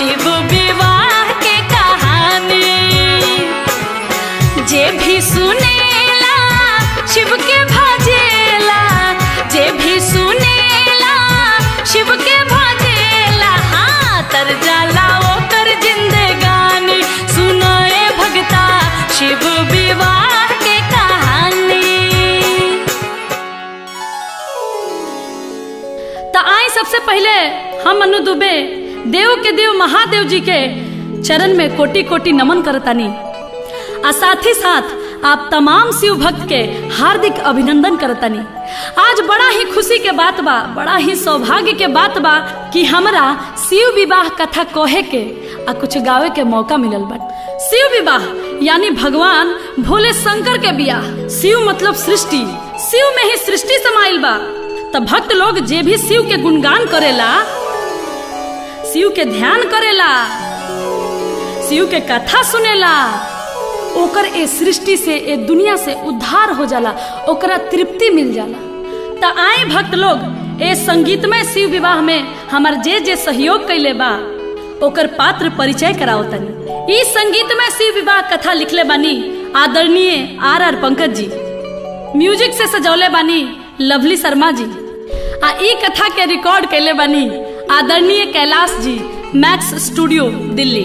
शिव विवाह के कहानी। जे भी सुनेला शिव के भजेला, जे भी सुनेला शिव के भजेला, हाँ तर जाला ओकर जिंदगानी। सुनाए भगता शिव विवाह के कहानी। तो आई सबसे पहले हम मनु दुबे देव के देव महादेव जी के चरण में कोटि कोटि नमन करतानी। आ साथ ही साथ आप तमाम शिव भक्त के हार्दिक अभिनंदन करतानी। आज बड़ा ही खुशी के बात बा, बड़ा ही सौभाग्य के बात बा कि हमरा शिव विवाह कथा कहे के आ कुछ गावे के मौका मिलल बा। शिव विवाह यानी भगवान भोले शंकर के बियाह। शिव मतलब सृष्टि, शिव में ही सृष्टि समाइल बा। तब भक्त लोग जे भी शिव के गुणगान करेला, शिव के ध्यान करेला, शिव के कथा सुनेला, ओकर ए सृष्टि से ए दुनिया से उद्धार हो जाला, ओकरा तृप्ति मिल जाला। त आए भक्त लोग ए संगीतमय शिव विवाह में हमार जे जे सहयोग कैले बा ओकर पात्र परिचय कराओ तनी। ई संगीतमय शिव विवाह कथा लिखले बानी आदरणीय आर पंकज जी, म्यूजिक से सजौले बानी लवली शर्मा जी, आ ई कथा के रिकॉर्ड कैले बानी आदरणीय कैलाश जी, मैक्स स्टूडियो दिल्ली।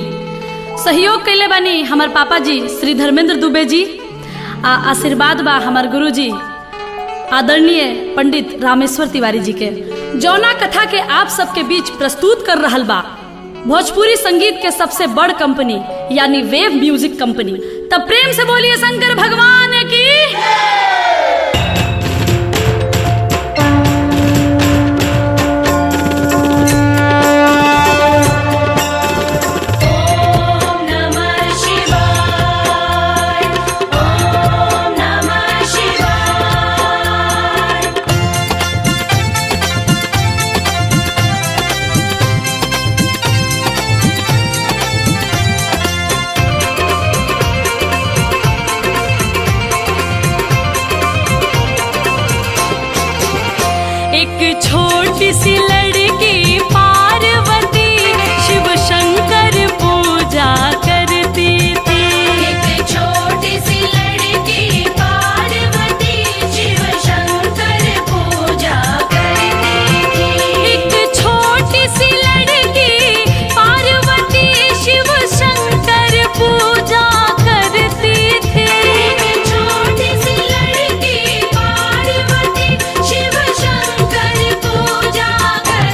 सहयोग कैले बानी हमार पापा जी श्री धर्मेंद्र दुबे जी, आ आशीर्वाद बा हमार गुरु जी आदरणीय पंडित रामेश्वर तिवारी जी के। जौना कथा के आप सबके बीच प्रस्तुत कर रहल बा भोजपुरी संगीत के सबसे बड़ कंपनी यानी वेव म्यूजिक कंपनी। तब प्रेम से बोलिए शंकर भगवान की। एक छोटी सी लड़की पार्वती शिव शंकर पूजा करती थी। एक छोटी सी लड़की पार्वती शिव शंकर पूजा करती थी। एक छोटी सी लड़की पार्वती शिव शंकर पूजा करती थी। एक छोटी सी लड़की पार्वती शिव शंकर पूजा करती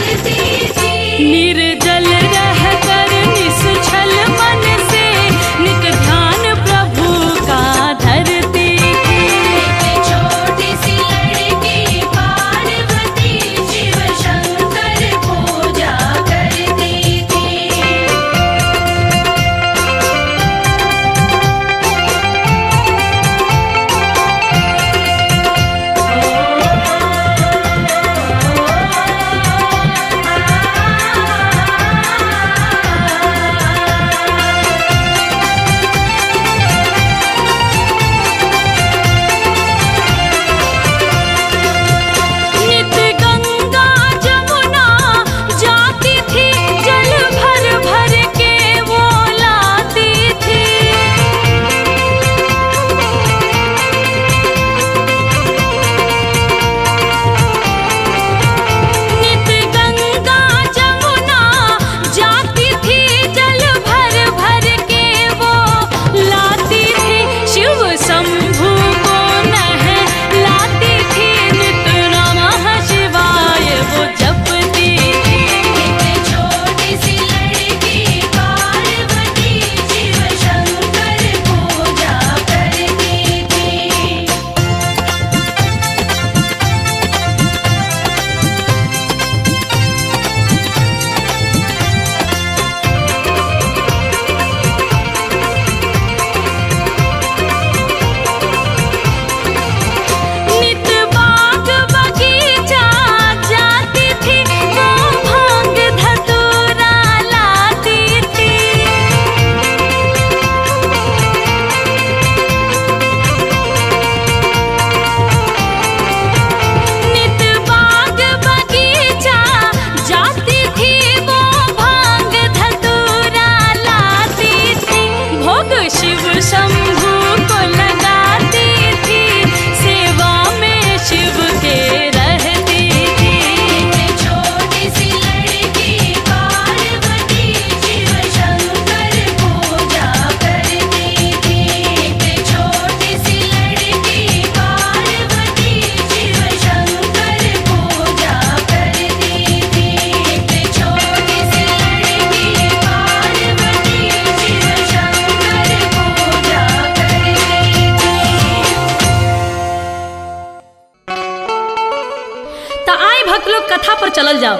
आई भक्त लोग कथा पर चलल जाओ।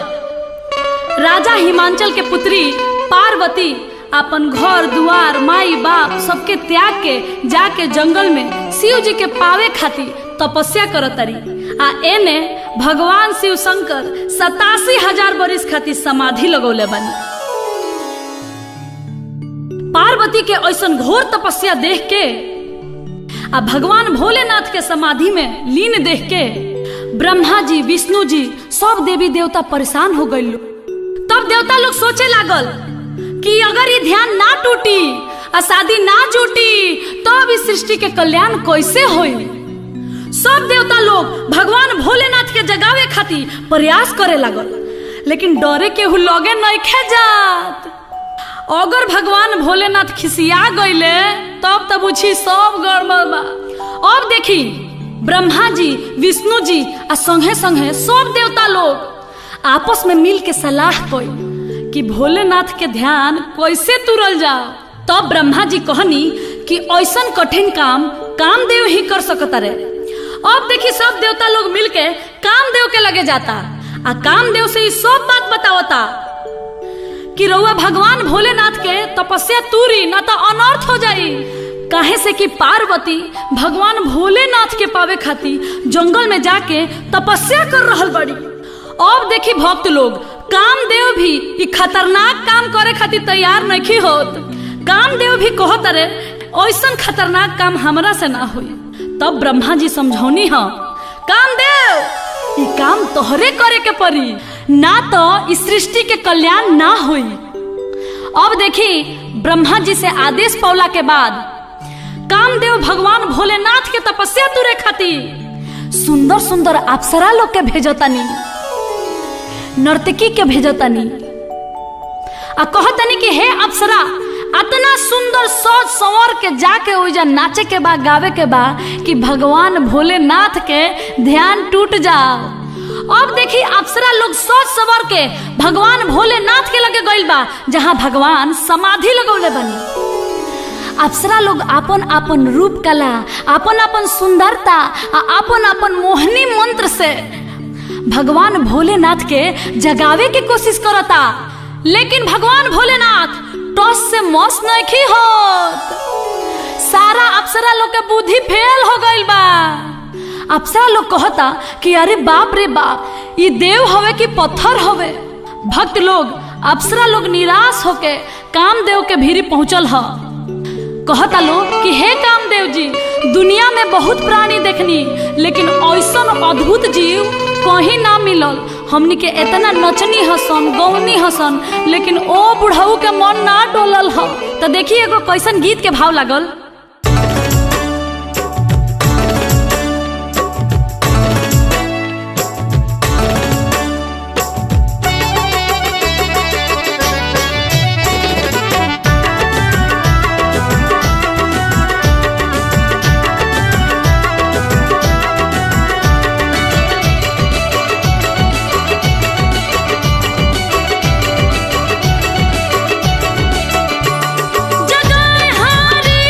राजा हिमांचल के पुत्री पार्वती अपन घर दुआर माई बाप सबके त्याग के जाके जंगल में शिव जी के पावे खातिर तपस्या करतरी। आ एने भगवान शिव शंकर 87,000 बरिस खातिर समाधि लगौले बनी। पार्वती के ऐसन घोर तपस्या देख के आ भगवान भोलेनाथ के समाधि में लीन देख के ब्रह्मा जी विष्णु जी सब देवी देवता परेशान हो गए। तब देवता लोग सोचे लागल कि अगर ये ध्यान ना टूटी और शादी ना जुटी तब इस सृष्टि के कल्याण कैसे होई। सब देवता लोग भगवान भोलेनाथ के जगावे खातिर प्रयास करे लागल, लेकिन डरे केहू लगे नहीं खे जात। अगर भगवान भोलेनाथ खिसिया गईले तब पूछी सब गड़बड़ बा। अब देखी ब्रह्मा जी विष्णु जी आ संगे संगे सब देवता लोग आपस में मिल के सलाह कई कि भोलेनाथ के ध्यान कैसे तुरल जाओ। तब ब्रह्मा जी कहनी कि ऐसन कठिन काम कामदेव ही कर सकता रे। अब देखी सब देवता लोग मिलके कामदेव के लगे जाता आ कामदेव से सब बात बतावता कि रउआ भगवान भोलेनाथ के तपस्या तूरी ना तो अनर्थ हो जाई। काहे से कि पार्वती भगवान भोलेनाथ के पावे खातिर जंगल में जाके तपस्या कर रहल बड़ी। अब देखी भक्त लोग कामदेव भी ई खतरनाक काम करे खातिर तैयार नहीं होत। कामदेव भी कहत रे ऐसन खतरनाक काम हमरा से ना होई। तब ब्रह्मा जी समझौनी ह कामदेव ई काम तोहरे करे के पड़ी, ना तो इस सृष्टि के कल्याण ना होई। अब देखी ब्रह्मा जी से आदेश पौला के बाद कामदेव भगवान भोलेनाथ के तपस्या तुरे खातिर सुंदर सुंदर अप्सरा लोग के भेजतानी, नर्तकी के भेजतानी आ कहतानी कि हे अप्सरा इतना सुंदर सोच संवर के जाके ओइजा नाचे के बा गावे के बा कि भगवान भोलेनाथ के ध्यान टूट जाओ। अब देखी अप्सरा लोग सोच संवर के भगवान भोलेनाथ के लगे गइल बा जहां भगवान समाधि लगौले बनी। अप्सरा लोग आपन आपन रूप कला आपन आपन सुंदरता आपन आपन मोहनी मंत्र से भगवान भोलेनाथ के जगावे की कोशिश करता, लेकिन भगवान भोलेनाथ टॉस से मौस नहीं होत। सारा अप्सरा लोग के बुद्धि फेल हो गइल बा। अप्सरा लोग कहता कि अरे बाप रे बाप ये देव हवे कि पत्थर हवे। भक्त लोग अप्सरा लोग निराश होके कामदेव के भीरी पहुंचल ह। कहता लोग कि हे कामदेव जी दुनिया में बहुत प्राणी देखनी, लेकिन ऐसन अद्भुत जीव कहीं ना मिलल। हमनी के इतना नचनी हसन गौनी हसन, लेकिन ओ बुढ़ऊ के मन ना डोलल ह। तो देखिए एगो कैसन गीत के भाव लागल। जगाए हारी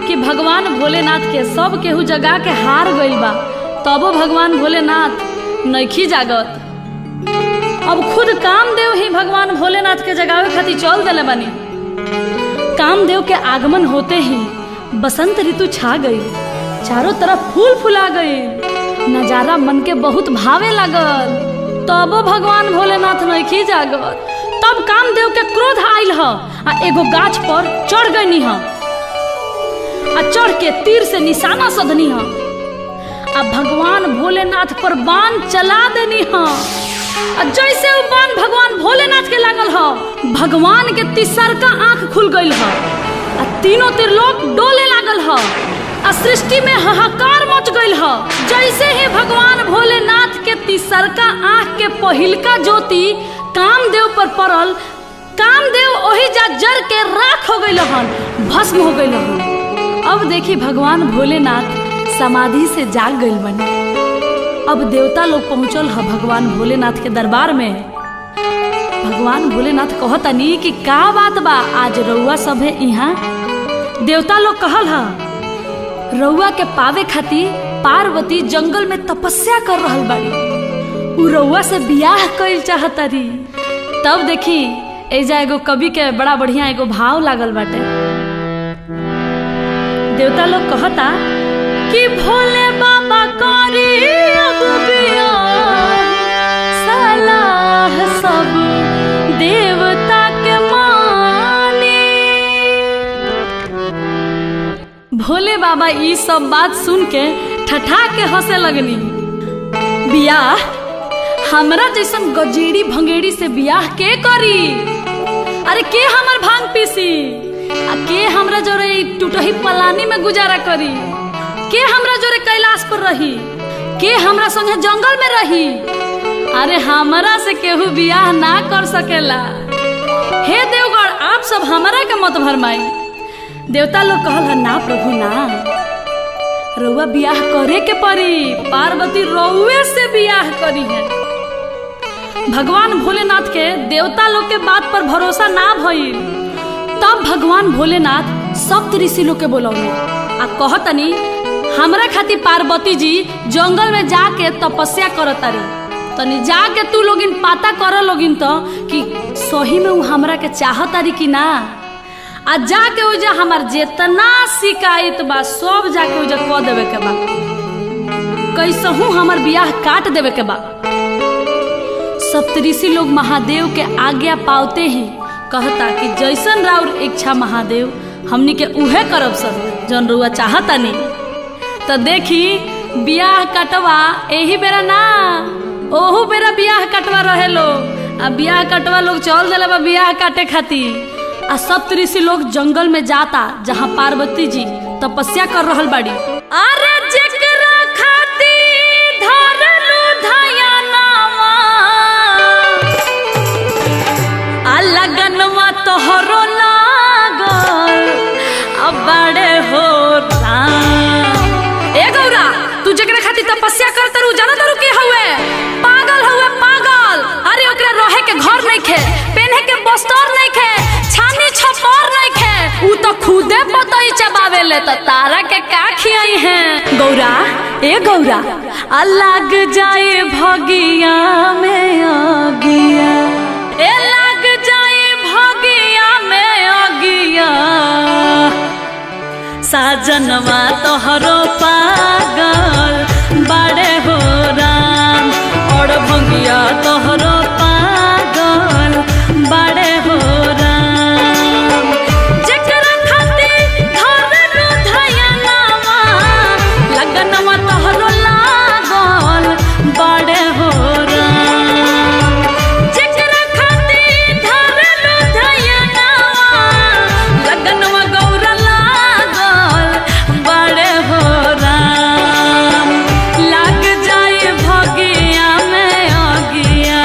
कि भगवान भोलेनाथ के सब केहू जगा के हार गइल बा, तबो भगवान भोलेनाथ नइखी जागत। अब खुद कामदेव ही भगवान भोलेनाथ के जगावे खातिर चल देले बानी। कामदेव के आगमन होते ही बसंत ऋतु छा गई, चारों तरफ फूल फुला गई, नजारा मन के बहुत भावे लागल, तबो भगवान भोलेनाथ नइखी जागत। तब कामदेव के क्रोध आइल ह आ एगो गाछ पर चढ़ गई ह आ चढ़ के तीर से निशाना सधनी ह आ भगवान भोलेनाथ पर बाण चला देनी ह। आ जैसे वो बाण भगवान भोलेनाथ के लागल ह, भगवान के तिसरका आंख खुल गई ह आ तीनों त्रिलोक डोले लागल ह आ सृष्टि में हाहाकार मच गई ह। जैसे ही भगवान भोलेनाथ के तिसरका आंख के पहिलका ज्योति कामदेव पर पड़ल, कामदेव ओही जा जर के राख हो गई हन, भस्म हो गई हन। अब देखी भगवान भोलेनाथ समाधि से जाग गई बने। अब देवता लोग पहुंचल ह भगवान भोलेनाथ के दरबार में। भगवान भोलेनाथ कहतनी कि का बात बा, आज रउआ सब है यहाँ। देवता लोग कहल ह रउआ के पावे खातिर पार्वती जंगल में तपस्या कर रहल बाड़ी, उ रउआ से बियाह कइल चाहतारी। तब देखी एजा एगो कवि के बड़ा बढ़िया एगो भाव लागल बाटे। देवता लोग कहता कि भोले बाबा करी अब बियाह, सलाह सब देवता के मानी। भोले बाबा ई सब बात सुन के ठठा के हंसे लगनी। बियाह हमरा जैसन गजेड़ी भंगेड़ी से बियाह के करी? अरे के हमर भांग पीसी आ के हमरा जोरे टूटही पलानी में गुजारा करी? के हमरा जोरे कैलाश पर रही? के हमरा संगे जंगल में रही? अरे हमरा से केहू बियाह ना कर सकेला। हे देवगण, आप सब हमरा के मत भरमाई। देवता लोग कहल ना प्रभु ना, रउआ बियाह करे के पड़ी, पार्वती रउए से बियाह करी है। भगवान भोलेनाथ के देवता लोग के बात पर भरोसा ना भइल। तब भगवान भोलेनाथ सप्त ऋषि लोग के बोलौले आ कहतनी हमरा खातिर पार्वती जी जंगल में जाके तपस्या करतारी, तनी जाके तू लोगिन पता कर लोगिन तो कि सही में उ हमरा के चाहतारी कि ना। आ जाके उजा हमार जेतना शिकायत बा सब जाके उजा कह देवे के बा, कैसहू हमार बियाह काट देवे के बा। सप्तऋषि लोग महादेव के आज्ञा पावते ही कहता कि जैसन राउर इच्छा महादेव, हमनी के उहे करब सब जौन रउआ चाहतानी। तो देखी बियाह कटवा एही बेरा ना, ओहू बेरा बियाह कटवा रहे लोग। आ बियाह कटवा लोग चल देले बा बियाह काटे खातिर। आ सप्तऋषि लोग जंगल में जाता जहाँ पार्वती जी तपस्या कर रहल बाड़ी। अरे जेकरा खातिर धरलू धयानावा, आ लगनवा तोहरो लागल, अब बड़े हो राम। ए गौरा, तू जेकरा खातिर तपस्या करत रहू, जानत रहू के हउए? पागल हउए पागल। अरे ओकरा रहे के घर नहीं खे, पहने के बस्तर नहीं खे, छानी छपर नहीं खे, उ तो खुदे पतई चबावेले, तो तारा के का खियाई है? गौरा, ए गौरा, अलग जाए भगिया में अगिया, ए लग जाए भगिया में अगिया, साजनवा तोहरो पागल बड़े हो राम, और भंगिया तोहरो पागल बड़े हो राम। जेकरा खातिर धरलू धयानावा, लगनवा तोहरो लागल बड़े हो राम। जेकरा खातिर धरलू धयानावा, लगनवा गौरा लागल बड़े हो राम। लग जाए भगिया में अगिया,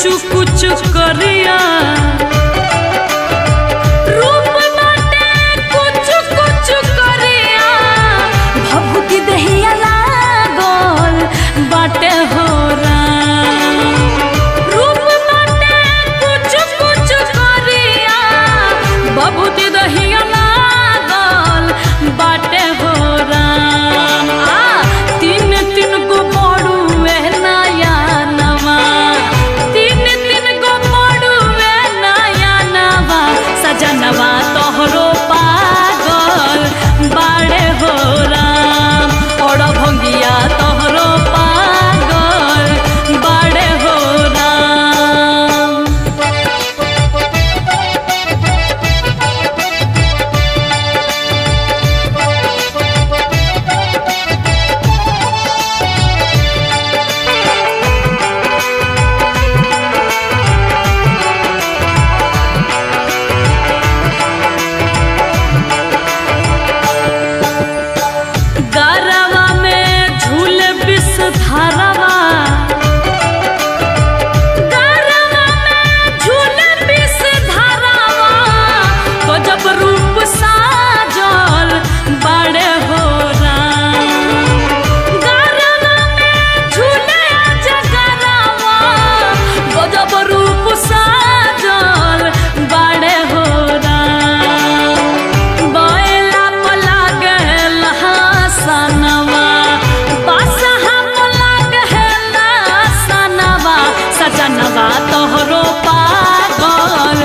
कुछ करिया रूप बाटे कुछ कुछ करिया भभूति दहिया लागल बाटे हो राम रूप बाटे कुछ कुछ करिया भभूति दहिया लागल बाटे हो राम तीन तीन को पड़ुए नया नवा तीन तीन को पड़ुए नया नवा सजनवा तोहरो पागल बाड़े हो राम और भंगिया तोहरो पागल बाड़े हो राम गरवा में झूल विष धारवा गरवा में झूल विष धारवा तो जब रूप साजल बड़े हो राम गरवा में झूले जगरवा तो जब रूप साजल बड़े हो राम बैला पला गहल हसनवा बासहा पला गहल हसनवा सजनवा तोहरो पागल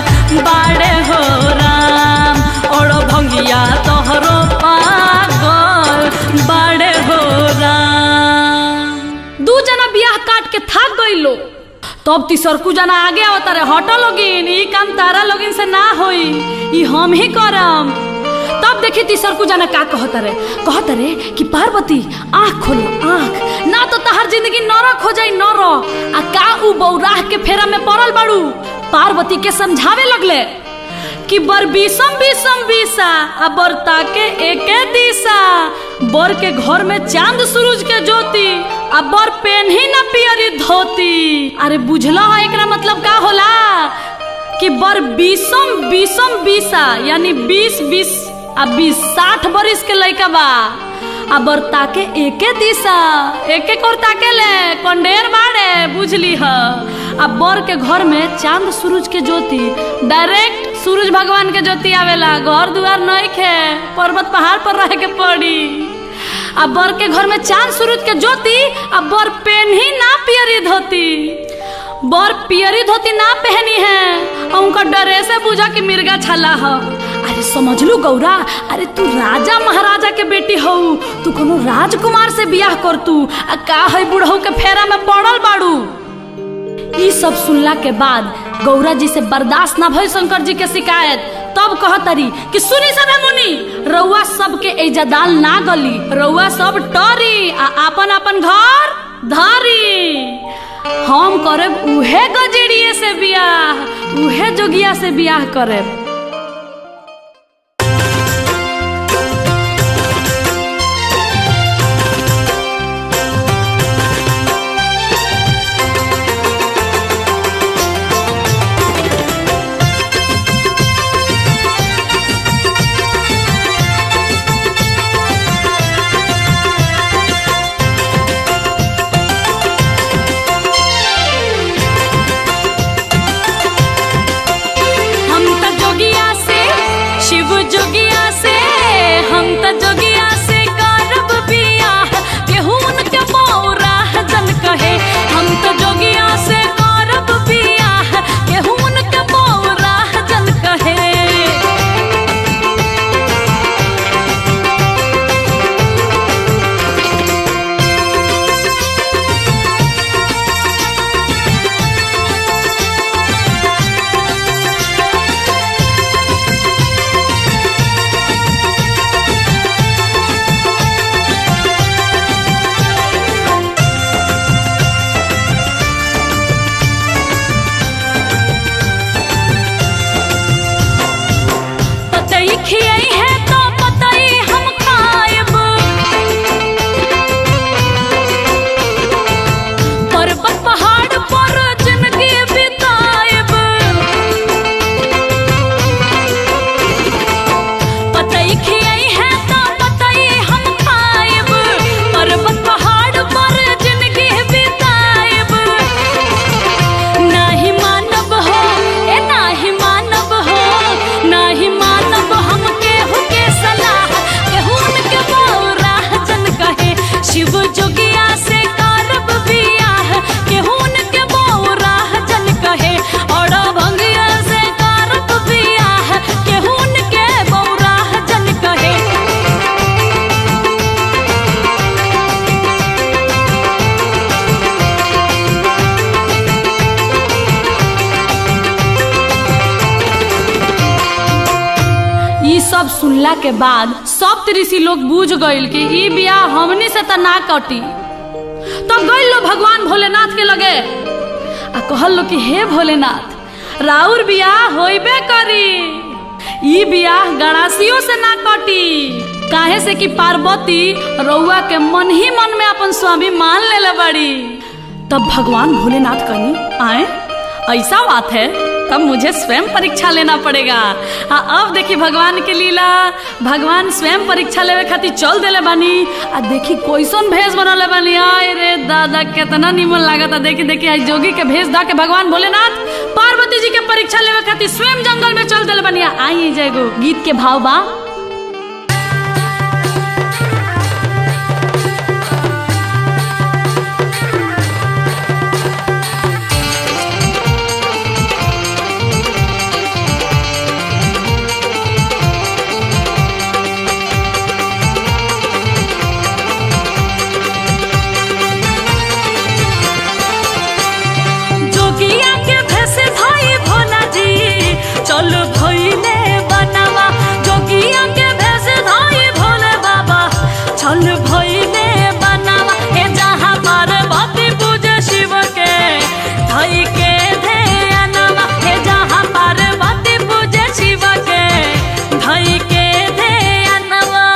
बाड़े हो राम और भंगिया तोहरो पागल बाड़े हो राम दू जना बियाह काट के थाक गइलो तब तीसरकू जना आगे आवता रे हटो लोगिन ई काम तारा लोगिन से ना होई ई हम ही करम तब देखी तीसरकू जना का कहता रे कि पार्वती आँख खोलो आँख ना तो तहर जिंदगी नरक हो जाई नरक आ का उ बौराह के फेरा में पड़ल बाड़ू पार्वती के समझावे लगले कि बर बीसम बीसम बीसा आ बर ताके एके दिशा बर के घर में चांद सूरज के ज्योति आ बर पेन्ही ना पियरी धोती अरे बुझला एकरा मतलब का होला कि बर बीसम बीसम बीसा यानी 20 आ 20-60 बरिस के लइका बा आ बर ताके एके दिशा एके कोर ताके ले कंडेर बाड़े बुझली ह आ बर के घर में चांद सूरज के ज्योति डायरेक्ट सूरज भगवान के ज्योति आवेला घर दुआर नहीं खे पर्वत पहाड़ पर रहे के पड़ी आ बर के घर में चांद सूरज के ज्योति आ बर पेन्ही ना पियरी धोती बर पियरी धोती ना पहनी है और उनका डरे से बुझा कि मिर्गा छला है अरे समझ लू गौरा अरे तू राजा महाराजा के बेटी हो तू कोनो राजकुमार से बियाह कर तू आ का है बुढ़ऊ के फेरा में पड़ल बाड़ू ई सब सुनला के बाद गौरा जी से बर्दाश्त ना भइल शंकर जी के शिकायत तब कहतरी कि सुनी सदा मुनि रउआ सबके इज्जदाल ना गली रउआ सब टरी आ अपन अपन घर धरी हम करब उहे गजेड़िए से बियाह उहे जोगिया से बियाह करब जोगी सखी आई है तो बताई हम पाएब, पर्वत पहाड़ पर जिंदगी बिताएब। नाही मानब हो ए नाही मानब हो, नाही मानब हम केहू के सलाह, केहू के बौरा जन कहे शिव जोगिया से करब बियाह, केहू के बौरा जन कहे और भंगिया से करब बियाह, केहू के बौरा जन कहे। ई सब सुनला के बाद सब ऋषि लोग बूझ गइल कि ई बियाह हमनी से त ना कटी। तब गइल लो भगवान भोलेनाथ के लगे आ कहल लो कि हे भोलेनाथ राउर बियाह होइबे करी, ई बियाह गणासियों से ना कटी, काहे से कि पार्वती रउआ के मन ही मन में अपन स्वामी मान लेले बड़ी। तब भगवान भोलेनाथ कही आए ऐसा बात है तब मुझे स्वयं परीक्षा लेना पड़ेगा। अब देखी भगवान की लीला, भगवान स्वयं परीक्षा लेवे खातिर चल देले बानी आ देखी कैसन भेष बनले बानी। आय रे दादा कितना निमन लागता। देखी देखी आज जोगी के भेष दा के भगवान भोलेनाथ पार्वती जी के परीक्षा लेवे खातिर स्वयं जंगल में चल देले बानी। आई जयगो गीत के भाव बा चल भइले बनावा, जोगिया के भेष धाई भोले बाबा चल भइले बनावा। ए जहाँ पार्वती पूजे शिव के धई के ध्यानवा, ए जहाँ पार्वती पूजे शिव के धई के ध्यानवा।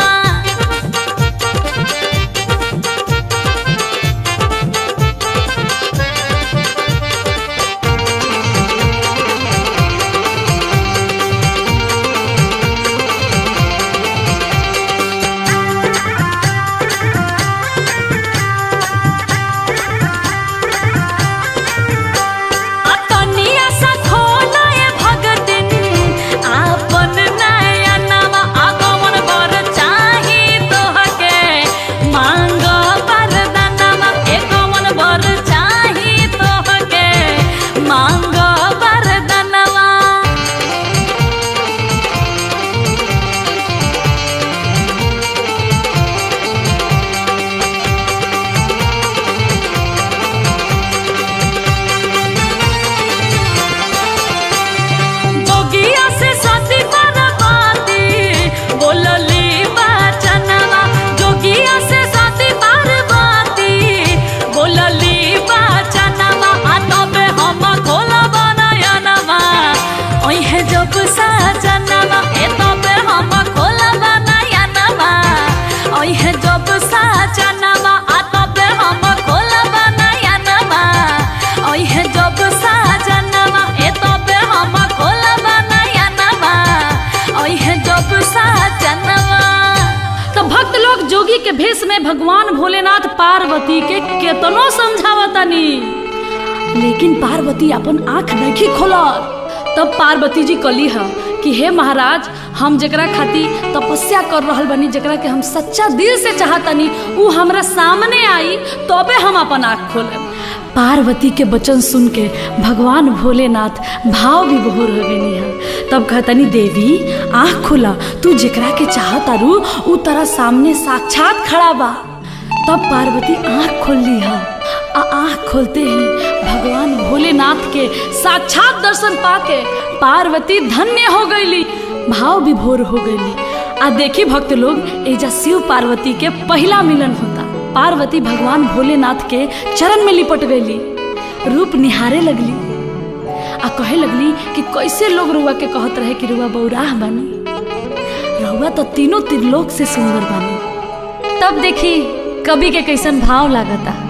जोगी के भेष में भगवान भोलेनाथ पार्वती के केतनो समझावतानी, लेकिन पार्वती अपन आंख नहीं खोलत। तब पार्वती जी कली है कि हे महाराज हम जकरा खातिर तपस्या कर रहल बनी, जकरा के हम सच्चा दिल से चाहतनी उ हमरा सामने आई तबे हम अपन आंख खोलेम। पार्वती के वचन सुन के भगवान भोलेनाथ भाव विभोर हो गई है। तब कहतनी देवी आँख खोला, तू जेकरा के चाहतारू उ तेरा सामने साक्षात खड़ा बा। तब पार्वती आँख खोल ली है। आँख खोलते ही भगवान भोलेनाथ के साक्षात दर्शन पाके पार्वती धन्य हो गईली, भाव विभोर हो गईली। आ देखी भक्त लोग एजा शिव पार्वती के पहला मिलन होता। पार्वती भगवान भोलेनाथ के चरण में लिपट गईली, रूप निहारे लगली आ कहे लगली कि कैसे लोग रुआ के कहत रहे कि रुआ बौराह बानी, रुआ तो तीनों त्रिलोक से सुंदर बानी। तब देखी कवि के कैसन भाव लागता।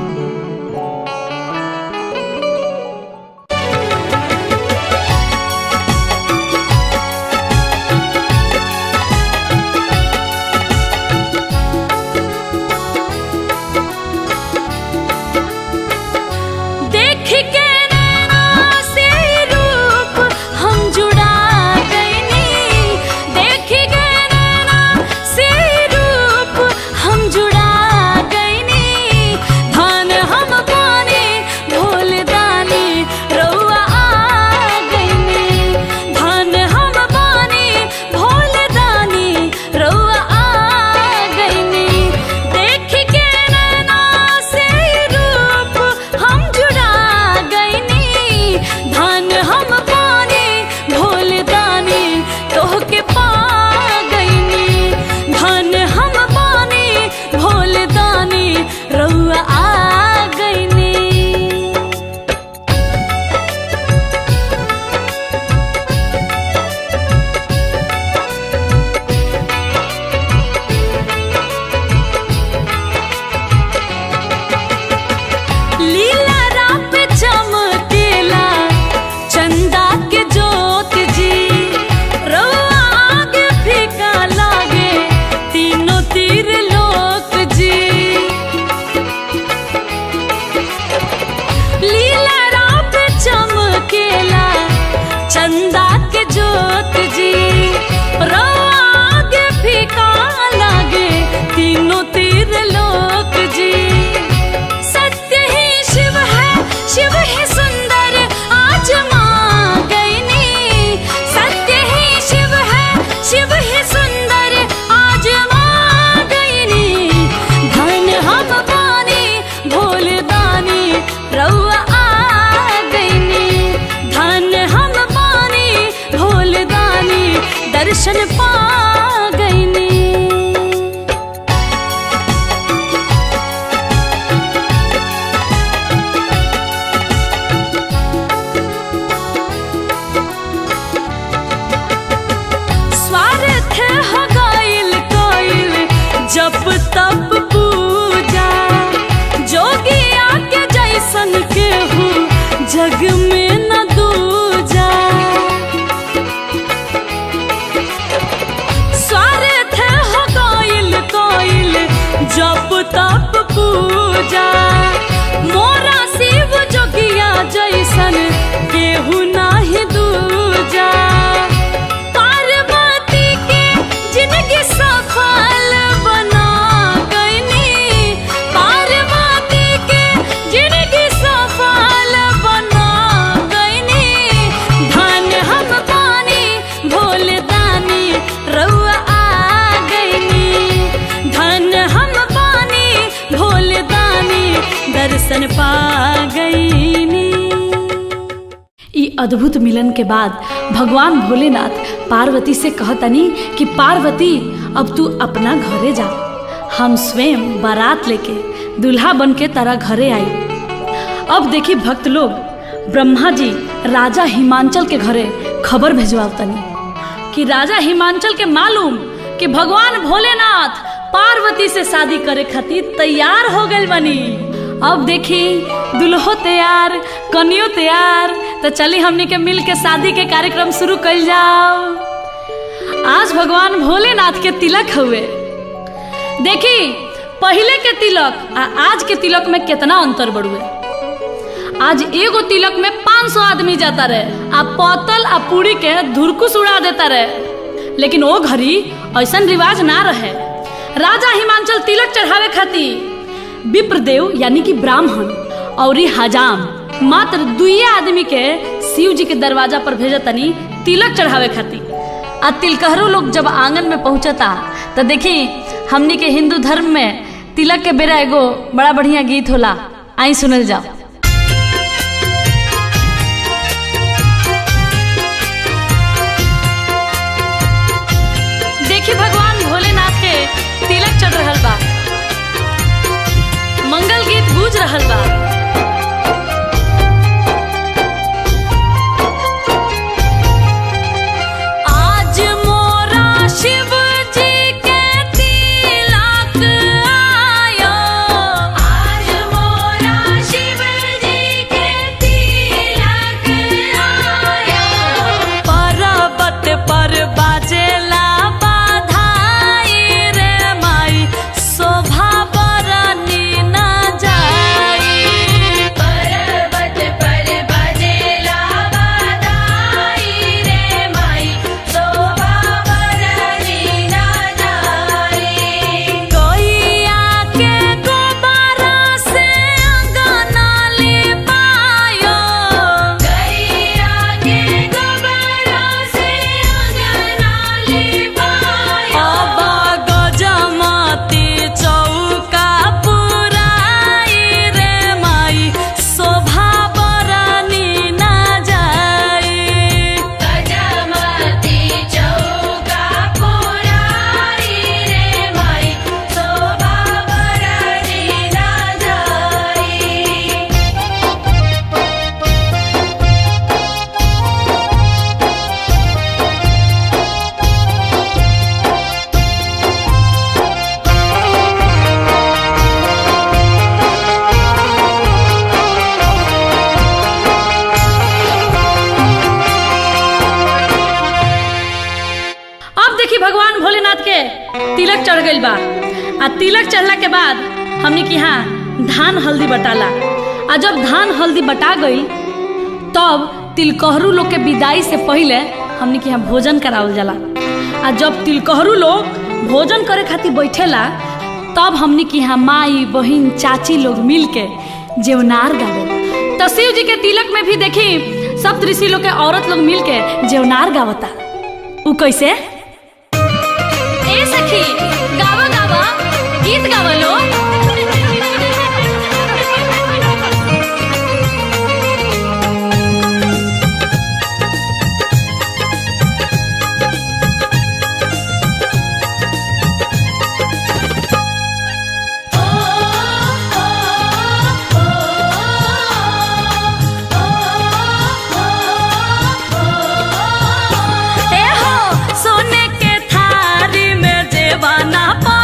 दर्शन पा गईनी। ई अद्भुत मिलन के बाद भगवान भोलेनाथ पार्वती से कहतनी कि पार्वती अब तू अपना घरे जा, हम स्वयं बारात लेके दूल्हा बन के तारा घरे आई। अब देखी भक्त लोग ब्रह्मा जी राजा हिमांचल के घरे खबर भेजवातनी कि राजा हिमांचल के मालूम कि भगवान भोलेनाथ पार्वती से शादी करे खातिर तैयार हो गए बनी। अब देखी दुल्हो तैयार, कन्यो तैयार, तो चली हमनी के मिल के शादी के कार्यक्रम शुरू कर जाओ। आज भगवान भोलेनाथ के तिलक हुए। देखी पहले के तिलक आ आज के तिलक में कितना अंतर बढ़ुए। आज एगो तिलक में 500 आदमी जाता रहे, आ पतल आ पूरी के धुरकुस उड़ा देता रहे। लेकिन वो घड़ी ऐसा रिवाज ना रहे। राजा हिमांचल तिलक चढ़ावे खातिर विप्रदेव यानी कि ब्राह्मण और हजाम मात्र 2 आदमी के शिव जी के दरवाजा पर भेजतनी तिलक चढ़ावे खातिर। आ तिलकहरू लोग जब आंगन में पहुंचता तो देखी हमनी के हिंदू धर्म में तिलक के बेरा एगो बड़ा बढ़िया गीत होला, आई सुनल जाओ। देखी भगवान भोलेनाथ के तिलक चढ़ रहल बा, मंगल गीत गूंज रहल बा। आज मोरा शिव जी के तिलक आयो, आज मोरा शिव जी के तिलक आयो। पर्वत पर बाजेला बाधाई रे माई, शोभा बरनी न जाई। पर्वत पर बजेला बधाई रे माई, शोभा बरनी न जाई। गैया के गोबरा से अंगना लिपायो, गैया के गोबरा से अंगना लिपायो। अब गजमती चौका पुराई रे माई, शोभा बरनी न जाई। गजमती चौका पुराई रे माई, शोभा बरनी न जाई। अब देखी भगवान भोलेनाथ के तिलक चढ़ गइल बा। आ तिलक चढ़ला के बाद हमने की यहाँ धान हल्दी बटाला। आ जब धान हल्दी बटा गई तब तिलकहरू लोग के विदाई से पहले हमने की यहाँ भोजन करावल जाला। आ जब तिलकहरू लोग भोजन करे खातिर बैठेला तब हमने की यहाँ माई बहिन चाची लोग मिल के जेवनार गावे। तो शिव जी के तिलक में भी देखी सब ऋषि लोग के औरत लोग मिल के जेवनार गावता। उ कैसे? ए सखी गावा गावा, गीत गावा लो। ए हो सोने के थारी में जेवाना पा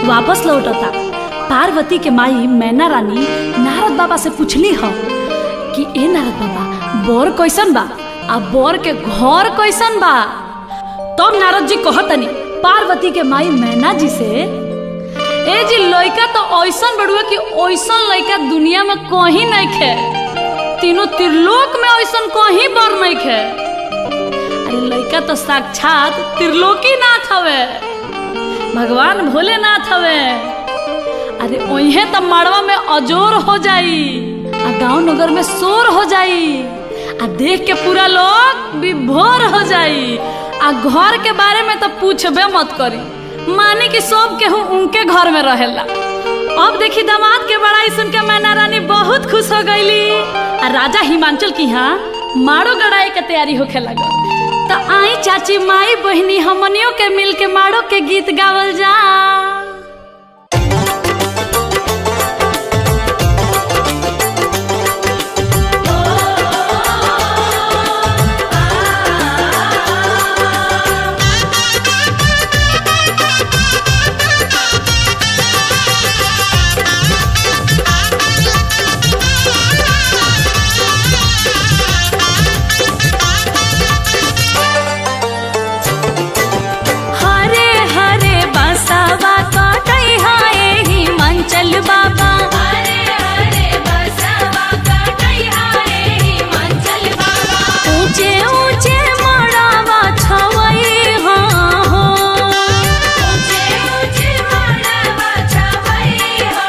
वापस लौटता। पार्वती के माई मैना रानी नारद बाबा से पूछली हो कि ए नारद बाबा बोर कैसन बा आ बोर के घर कैसन बा। तब नारद जी कहतनी पार्वती के माई मैना जी से, ए जी लइका तो ऐसन बड़ुआ कि ऐसन लइका दुनिया में कहीं नहीं खे, तीनों त्रिलोक में ऐसन कहीं बर नहीं खे। अरे लइका तो साक्षात त्रिलोकी नाथ हवे, भगवान भोलेनाथ हवे। अरे ओहे तो मड़वा में अजोर हो जाई आ गांव नगर में शोर हो जाई आ देख के पूरा लोग विभोर हो जाई आ घर के बारे में तो पूछबे मत करी, माने कि सब केहू उनके घर में रहेला। अब देखी दामाद के बड़ाई सुन के मैना रानी बहुत खुश हो गईली आ राजा हिमांचल की यहाँ माड़ो गड़ाई के तैयारी होखे लगा। तो आई चाची माई बहनी हमनियों के मिल के माड़ो के गीत गावल जा। हरे हरे बसवा कटई हाय हिमांचल बाबा, हरे हरे बसवा कटई हाय हिमांचल बाबा। ऊंचे ऊंचे मड़ावा छवई हो, ऊंचे ऊंचे मड़ावा छवई हो।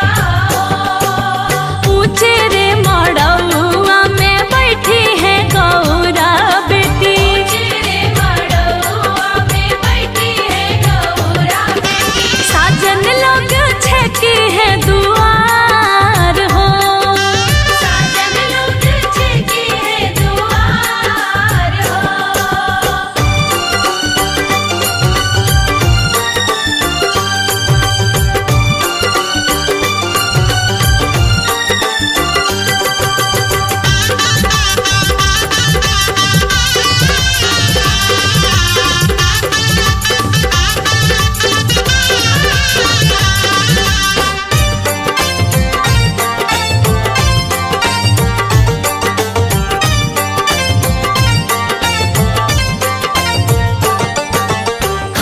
ऊंचे रे मड़ौआ में बैठी है गौरा बेटी, ऊंचे रे मड़ौआ में बैठी है गौरा बेटी। साजन लोग छेकी है दुआर हो, साजन लोग छेकी है दुआर हो।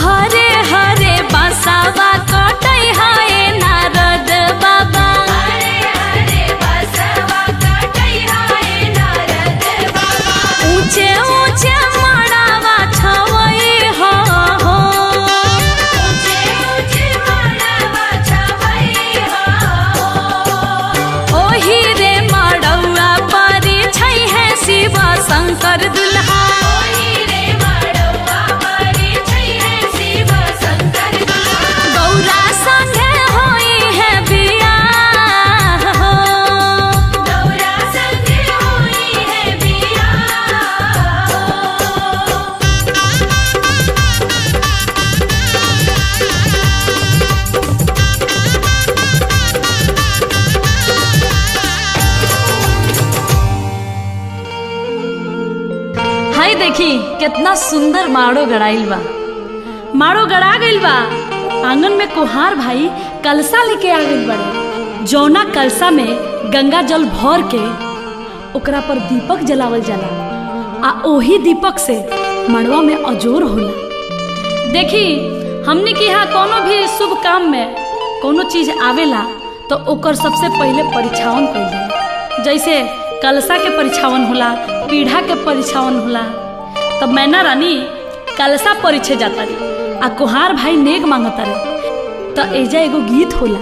हरे हरे बसवा कटई हाय नारद बाबा, हरे हरे बसवा कटई हाय नारद बाबा। ऊंचे ऊंचे मड़ावा छवई हो, ऊंचे ऊंचे मड़ावा छवई हो। ओही रे मड़ौआ परी छै है शिव शंकर दुल्हा, ओही रे मड़ौआ परी छै है शिव शंकर दुल्हा। गौरा संगे होई है बियाह हो, गौरा संगे होई है बियाह हो। हाय देखी कितना सुंदर माड़ो गड़ाइल बा। माड़ो गड़ा गइल बा। आंगन में कुहार भाई कलसा लेके आ गइल बड़े। जौना कलसा में गंगा जल भर के ओकरा पर दीपक जलावल जाला आ ओही दीपक से मड़वा में अजोर होला। देखी हमने की यहाँ कोनो भी शुभ काम में कोनो चीज आवेला तो ओकर सबसे पहले परिछावन कइल जाला। जैसे कलसा के परिछावन होला, पीढ़ा के परिछावन होला। तब मैना रानी कलसा परिछे जाता रे आ कुहार भाई नेक मांगता रे। तो एजा एगो गीत होला।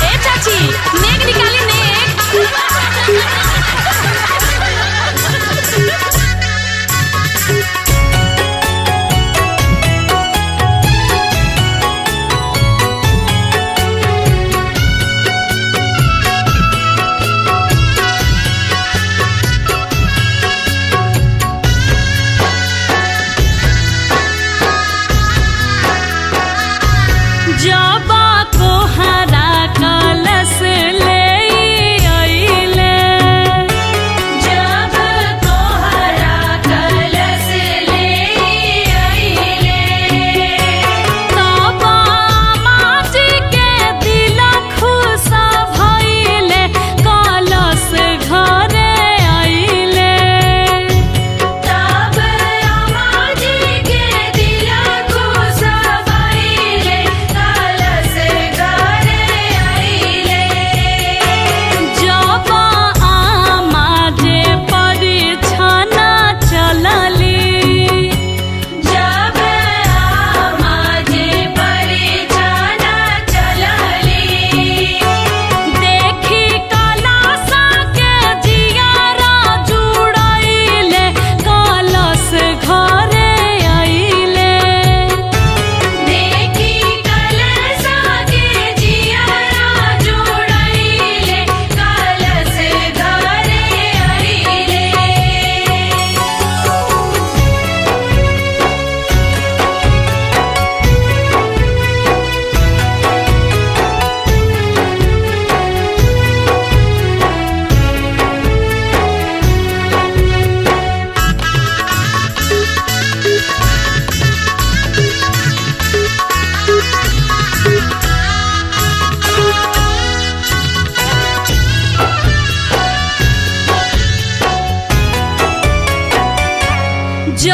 ए चाची नेक निकाली नेक।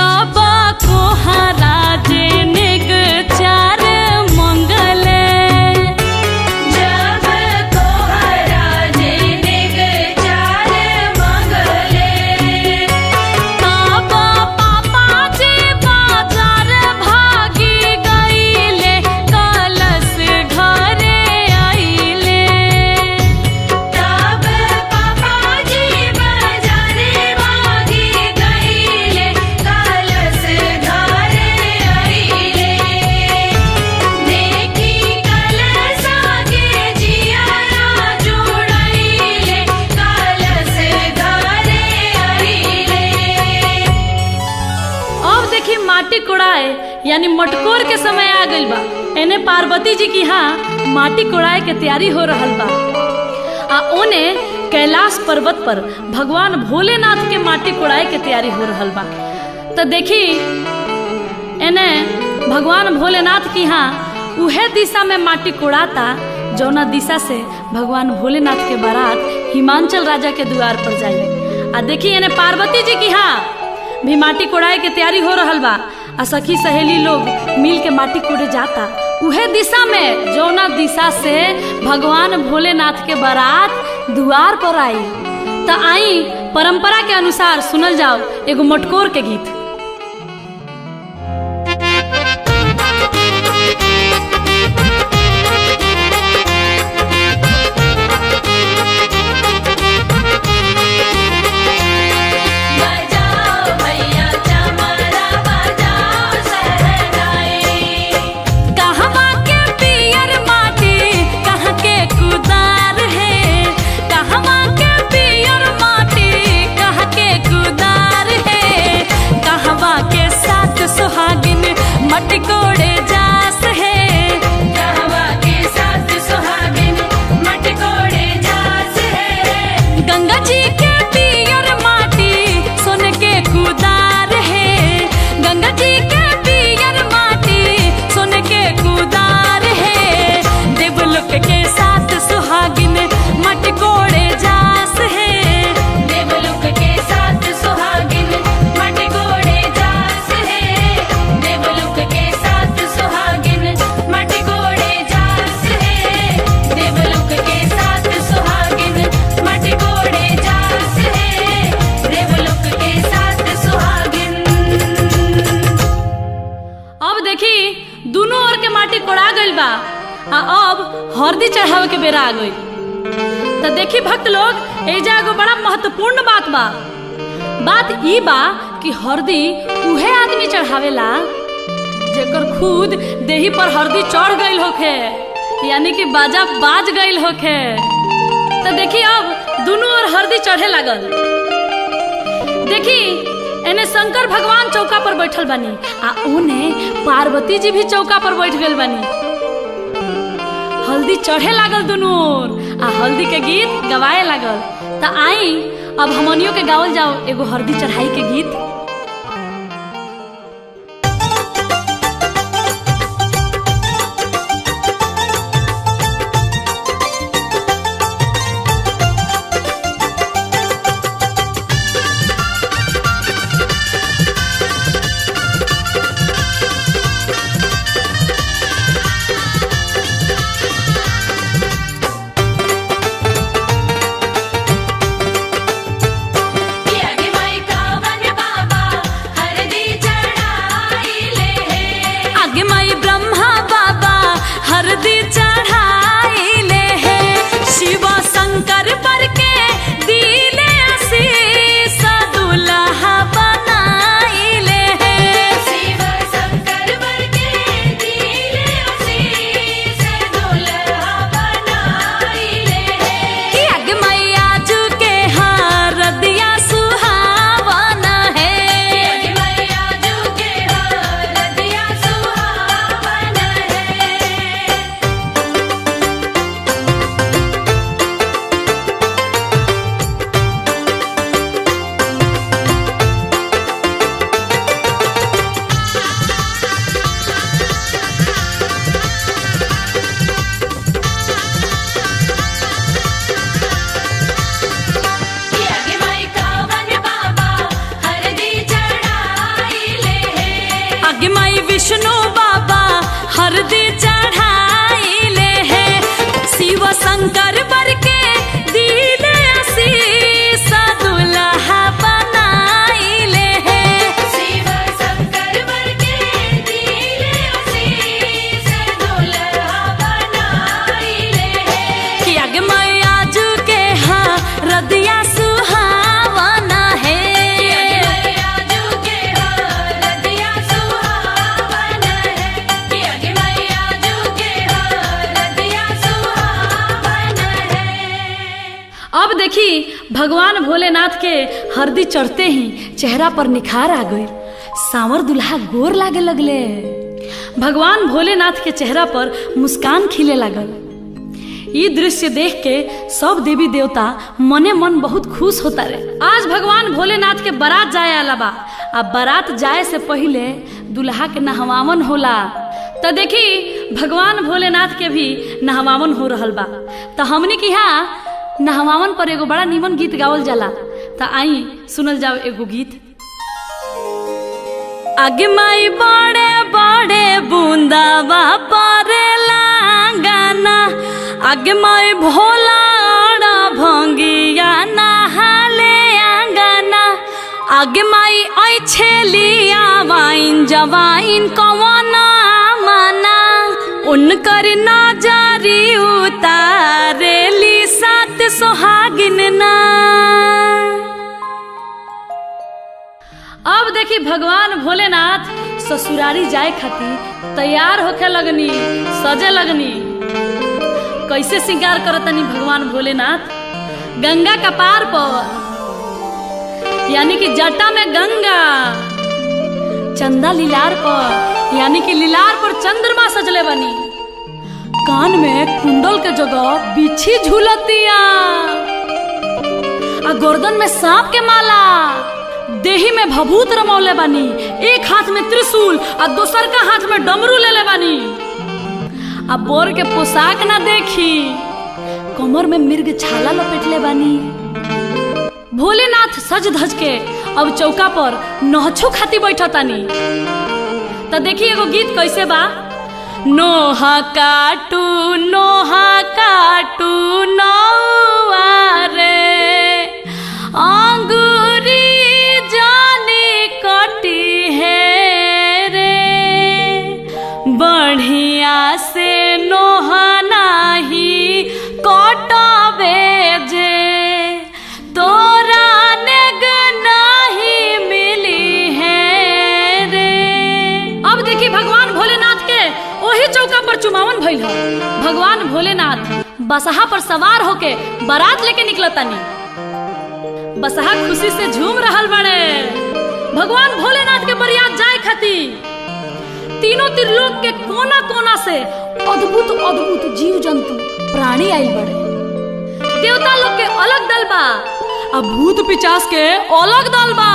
जब कोहरा जेनेक चार मंगले जब कोहरा जेनेक चार मंगले तब पापा जी बाजार भागी गईले कलश घरे आइले तब पापा जी बाजारे भागी गईले कलश घरे आइले देखी कलश आगे जियारा जुड़ाइले कलश घरे आइले। अब देखी माटी कोड़ाए यानी मटकोर के समय आ गइल बा। एने पार्वती जी की यहाँ माटी कोड़ाए के तैयारी हो रहल बा आ ओने कैलाश पर्वत पर भगवान भोलेनाथ के माटी कोड़ाए के तैयारी हो रहल बा। तो देखी एने भगवान भोलेनाथ की यहाँ उहे दिशा में माटी कोड़ाता जौना दिशा से भगवान भोलेनाथ के बारात हिमांचल राजा के द्वार पर जाई। आ देखी एने पार्वती जी की यहाँ भी माटी कोड़ाए के तैयारी हो रहल बा आ सखी सहेली लोग मिल के माटी कोड़े जाता उहे दिशा में जौना दिशा से भगवान भोलेनाथ के बारात द्वार पर आई। तो आई परंपरा के अनुसार सुनल जाओ एगो मटकोर के गीत। बजाओ भैया चमरा बजाओ सहनाई कहवा के पियर माटी कहाँ के कुदार है कहवा के पियर माटी कहाँ के कुदार है कहवा के साथ सुहागिन मट कोड़े जास है कहवा के साथ सुहागिन मटकोड़े जास है गंगा जी के पियर माटी सोन के कुदार है गंगा जी के पियर माटी सोन के कुदार है देवलोक के साथ सुहागिन मट कोड़े जास है देवलोक के साथ सुहागिन मटकोड़े जास है देवलोक के साथ सुहागिन मटकोड़े जास है देवलोक के साथ सुहागिन मटकोड़े जास है देवलोक के साथ सुहागिन। अब देखी दोनों ओर के माटी कोड़ा गइल बा आ अब हरदी चढ़ावे के बेरा आ गई। तो देखी भक्त लोग एजा एगो बड़ा महत्वपूर्ण बात बा। बात ई बा कि हरदी उहे आदमी चढ़ावेला जेकर खुद देही पर हरदी चढ़ गइल होखे यानी कि बाजा बाज गइल होखे। तो देखी अब दोनों ओर हरदी चढ़े लागल। देखी एने शंकर भगवान चौका पर बैठल बानी आ ओने पार्वती जी भी चौका पर बैठ गइल बानी। हल्दी चढ़े लागल दोनों ओर आ हल्दी के गीत गवाए लागल। तो आई अब हमनियों के गावल जाओ एगो हल्दी चढ़ाई के गीत। आगे माई कावन बाबा हरदी चढ़ाइले है आगे माई ब्रह्मा बाबा हरदी चढ़ाइले है शिव शंकर पर के दिले आशीष दुल्हा बनाइले है शिव शंकर वर के दिले आशीष दुल्हा बनाइले है कि आगे माई आजू के हरदिया सुहावन है आगे मैया जो के हरदिया सुहावन है विष्णु बाबा हरदी चढ़ाइले है शिव शंकर बर के दिले आशीष दुल्हा बनाइले है शिव शंकर वर के दिले आशीष दुल्हा बनाइले है कि आगे मैया जू के हाँ रदिया सुहावना है मैया जू के हरदिया सुहावन है कि अगे मैया जू के हरदिया सुहावन है। अब देखी भगवान भोलेनाथ के हरदी चढ़ते ही चेहरा पर निखार आ गई सांवर दुल्हा गोर लागे लगले भगवान भोलेनाथ के चेहरा पर मुस्कान खिले लागल। ये दृश्य देख के सब देवी देवता मने मन बहुत खुश होता रहे। आज भगवान भोलेनाथ के बारात जाए आला बा अब बारात जाए से पहले दुल्हा के नहवावन होला तो देखी भगवान भोलेनाथ के भी नहवावन हो रहल बा तो हमनी के यहाँ नहवावन पर एगो बड़ा नीमन गीत गावल जाला तो आई सुनल जाओ एगो गीत। आगे माई बड़े बड़े बूंदावा परेला गाना आगे माई भोला भंगिया नहाले आंगना आगे माई आई छेलिया वाइन जवाइन कवना माना उनकर नजरी उतारेली सात सोहागिन ना। अब देखी भगवान भोलेनाथ ससुरारी जाए खातिर तैयार होके लगनी सजे लगनी कैसे श्रृंगार करतनी भगवान भोलेनाथ गंगा का पार पर यानी कि जटा में गंगा चंदा लीलार पर यानी कि लीलार पर चंद्रमा सजले बनी कान में कुंडल के जगह बिच्छी झूलतिया आ गर्दन में सांप के माला देही में भभूत रमौले बानी एक हाथ में त्रिशूल आ दोसर का हाथ में डमरू लेले बानी आ बोर के पोशाक ना देखी कमर में मिर्ग छाला लपेटले बानी भोलेनाथ सज धज के अब चौका पर नहछो खाती बैठतानी तो देखी एगो गीत कैसे बा नोहा काटू नौआ रे अंगूरी जानी कटी है रे बढ़िया से नोहा नाही कटबे जे तोरा नेग नहीं मिली है रे। अब देखी भगवान भोलेनाथ के वही चौका पर चुमावन भइल है भगवान भोलेनाथ बसहा पर सवार होके बारात लेके निकलतानी बसहा खुशी से झूम रहल बड़े भगवान भोलेनाथ के बरियात जाए खातिर तीनों त्रिलोक के कोना कोना से अद्भुत अद्भुत जीव जंतु प्राणी आइल बड़े देवता लोग के अलग दल बा अब भूत पिचास के अलग दल बा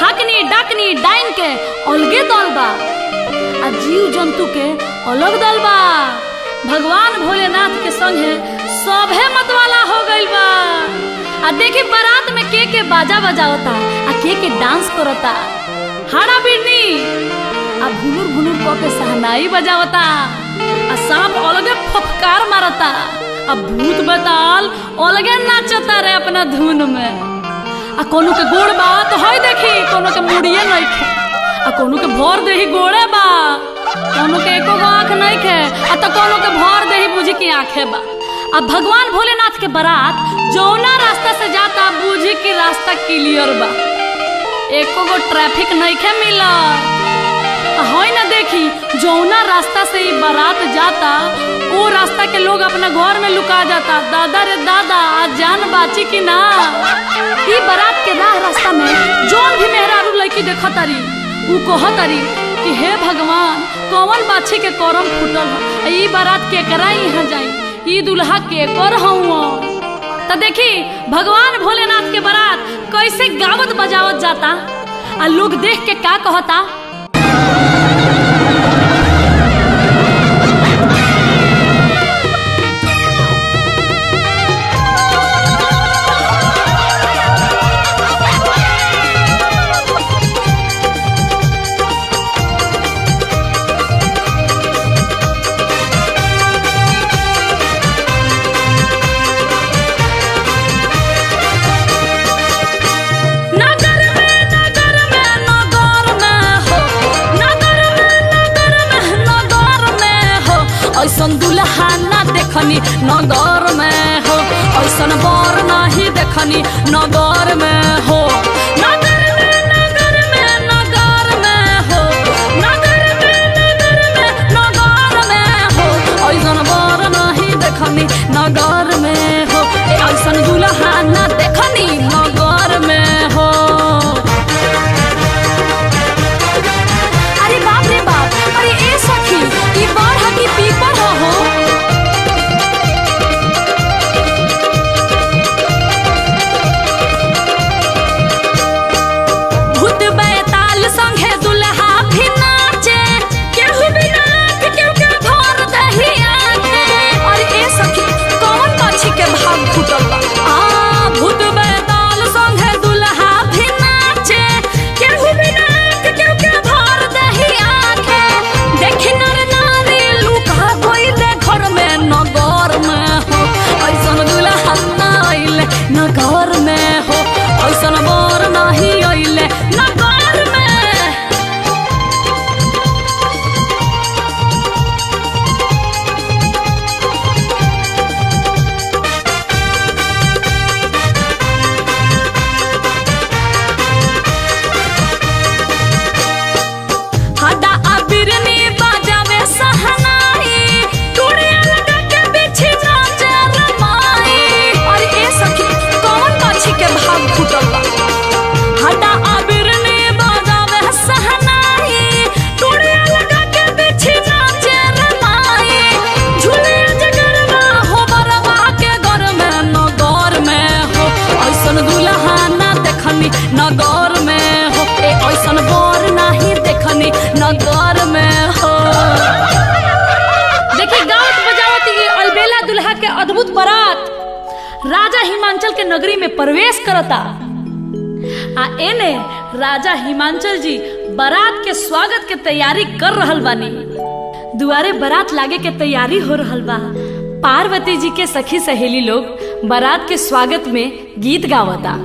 हकनी डाकनी डाइन के अलगे दल बा आ जीव जंतु के अलग दल बा भगवान भोलेनाथ के संगे सभे मतवाला हो गइल बा आ देखी बारात में के बाजा बजावता आ के डांस करता हाड़ा बिरनी आ भुनुर भुनुर क के सहनाई बजावता आ सांप अलगे फफकार मारता आ भूत बताल अलगे नाचता रे अपना धुन में आ कोनो के गोड़ बा तो हई देखी कोनो के मुड़िए नइखे आ कोनो के भर देही गोड़े बा कोनो के एको गो आँख नइखे आ तो कोनो के भर देही बुझी की आँखे बा। अब भगवान भोलेनाथ के बारात जौना रास्ता से जाता बुझी की रास्ता क्लियर बा एको गो ट्रैफिक नइखे मिलत हई ना देखी जौना रास्ता से ये बारात जाता वो रास्ता के लोग अपना घर में लुका जाता दादा रे दादा आज जान बाची की ना। ई बारात के रास्ता में जौन भी मेहरारू लड़की देखतारी ऊ कहतारी कि हे भगवान कौन बाछी के करम फूटल है ई बारात के करा यहाँ जाई ई दुल्हा के कर हूँ। तो देखी भगवान भोलेनाथ के बारात कैसे गावत बजावत जाता आ लोग देख के का कहता देखनी नगर में हो, ऐसन बर नहीं देखनी नगर में हो। नगर में नगर में नगर में हो, नगर में नगर में नगर में हो, ऐसन बर नहीं देखनी नगर में हो, ऐसन दुल्हा न देखनी नगर में हो। अरे बाप रे बाप, अरे ए सखी ई बाढ़ की पीपर हो। भूत बैताल संगे दुल्हा भी नाचे, केहू भी नाच केहू के भर दही आके। अरे ए सखी कौन पक्षी के भाग फूटल बा। भूत बैताल संगे दुल्हा भी नाचे, केहू भी नाच केहू के भर दही आके। देखी नर नारी लुका गइले घर में नगर में हो, ऐसन दुल्हा ना अइले नगर में हो, ऐसन बर नहीं अइले नगर में। हड्डा अबिरनी बाजावे सहनाई, टूड़िया लगा के बिछी नाचे रमाई। अरे ए सखी कौन पक्षी के भाग फूटल बा। हड्डा अबिरनी बाजावे सहनाई, टूड़िया लगा के बिछी नाचे रमाई। झूले जगरवा हो बरवा के घर में नगर में हो, ऐसन दुल्हा ना देखनी नगर में हो, ऐसन बर नहीं देखनी नगर में हो। देखिए गावत बजावत ये अलबेला दुल्हा के अद्भुत बारात राजा हिमांचल के नगरी में प्रवेश करता। एने राजा हिमांचल जी बारात के स्वागत के तैयारी कर रहल बानी। दुआरे बारात लागे के तैयारी हो रहल बा। पार्वती जी के सखी सहेली लोग बारात के स्वागत में गीत गावता।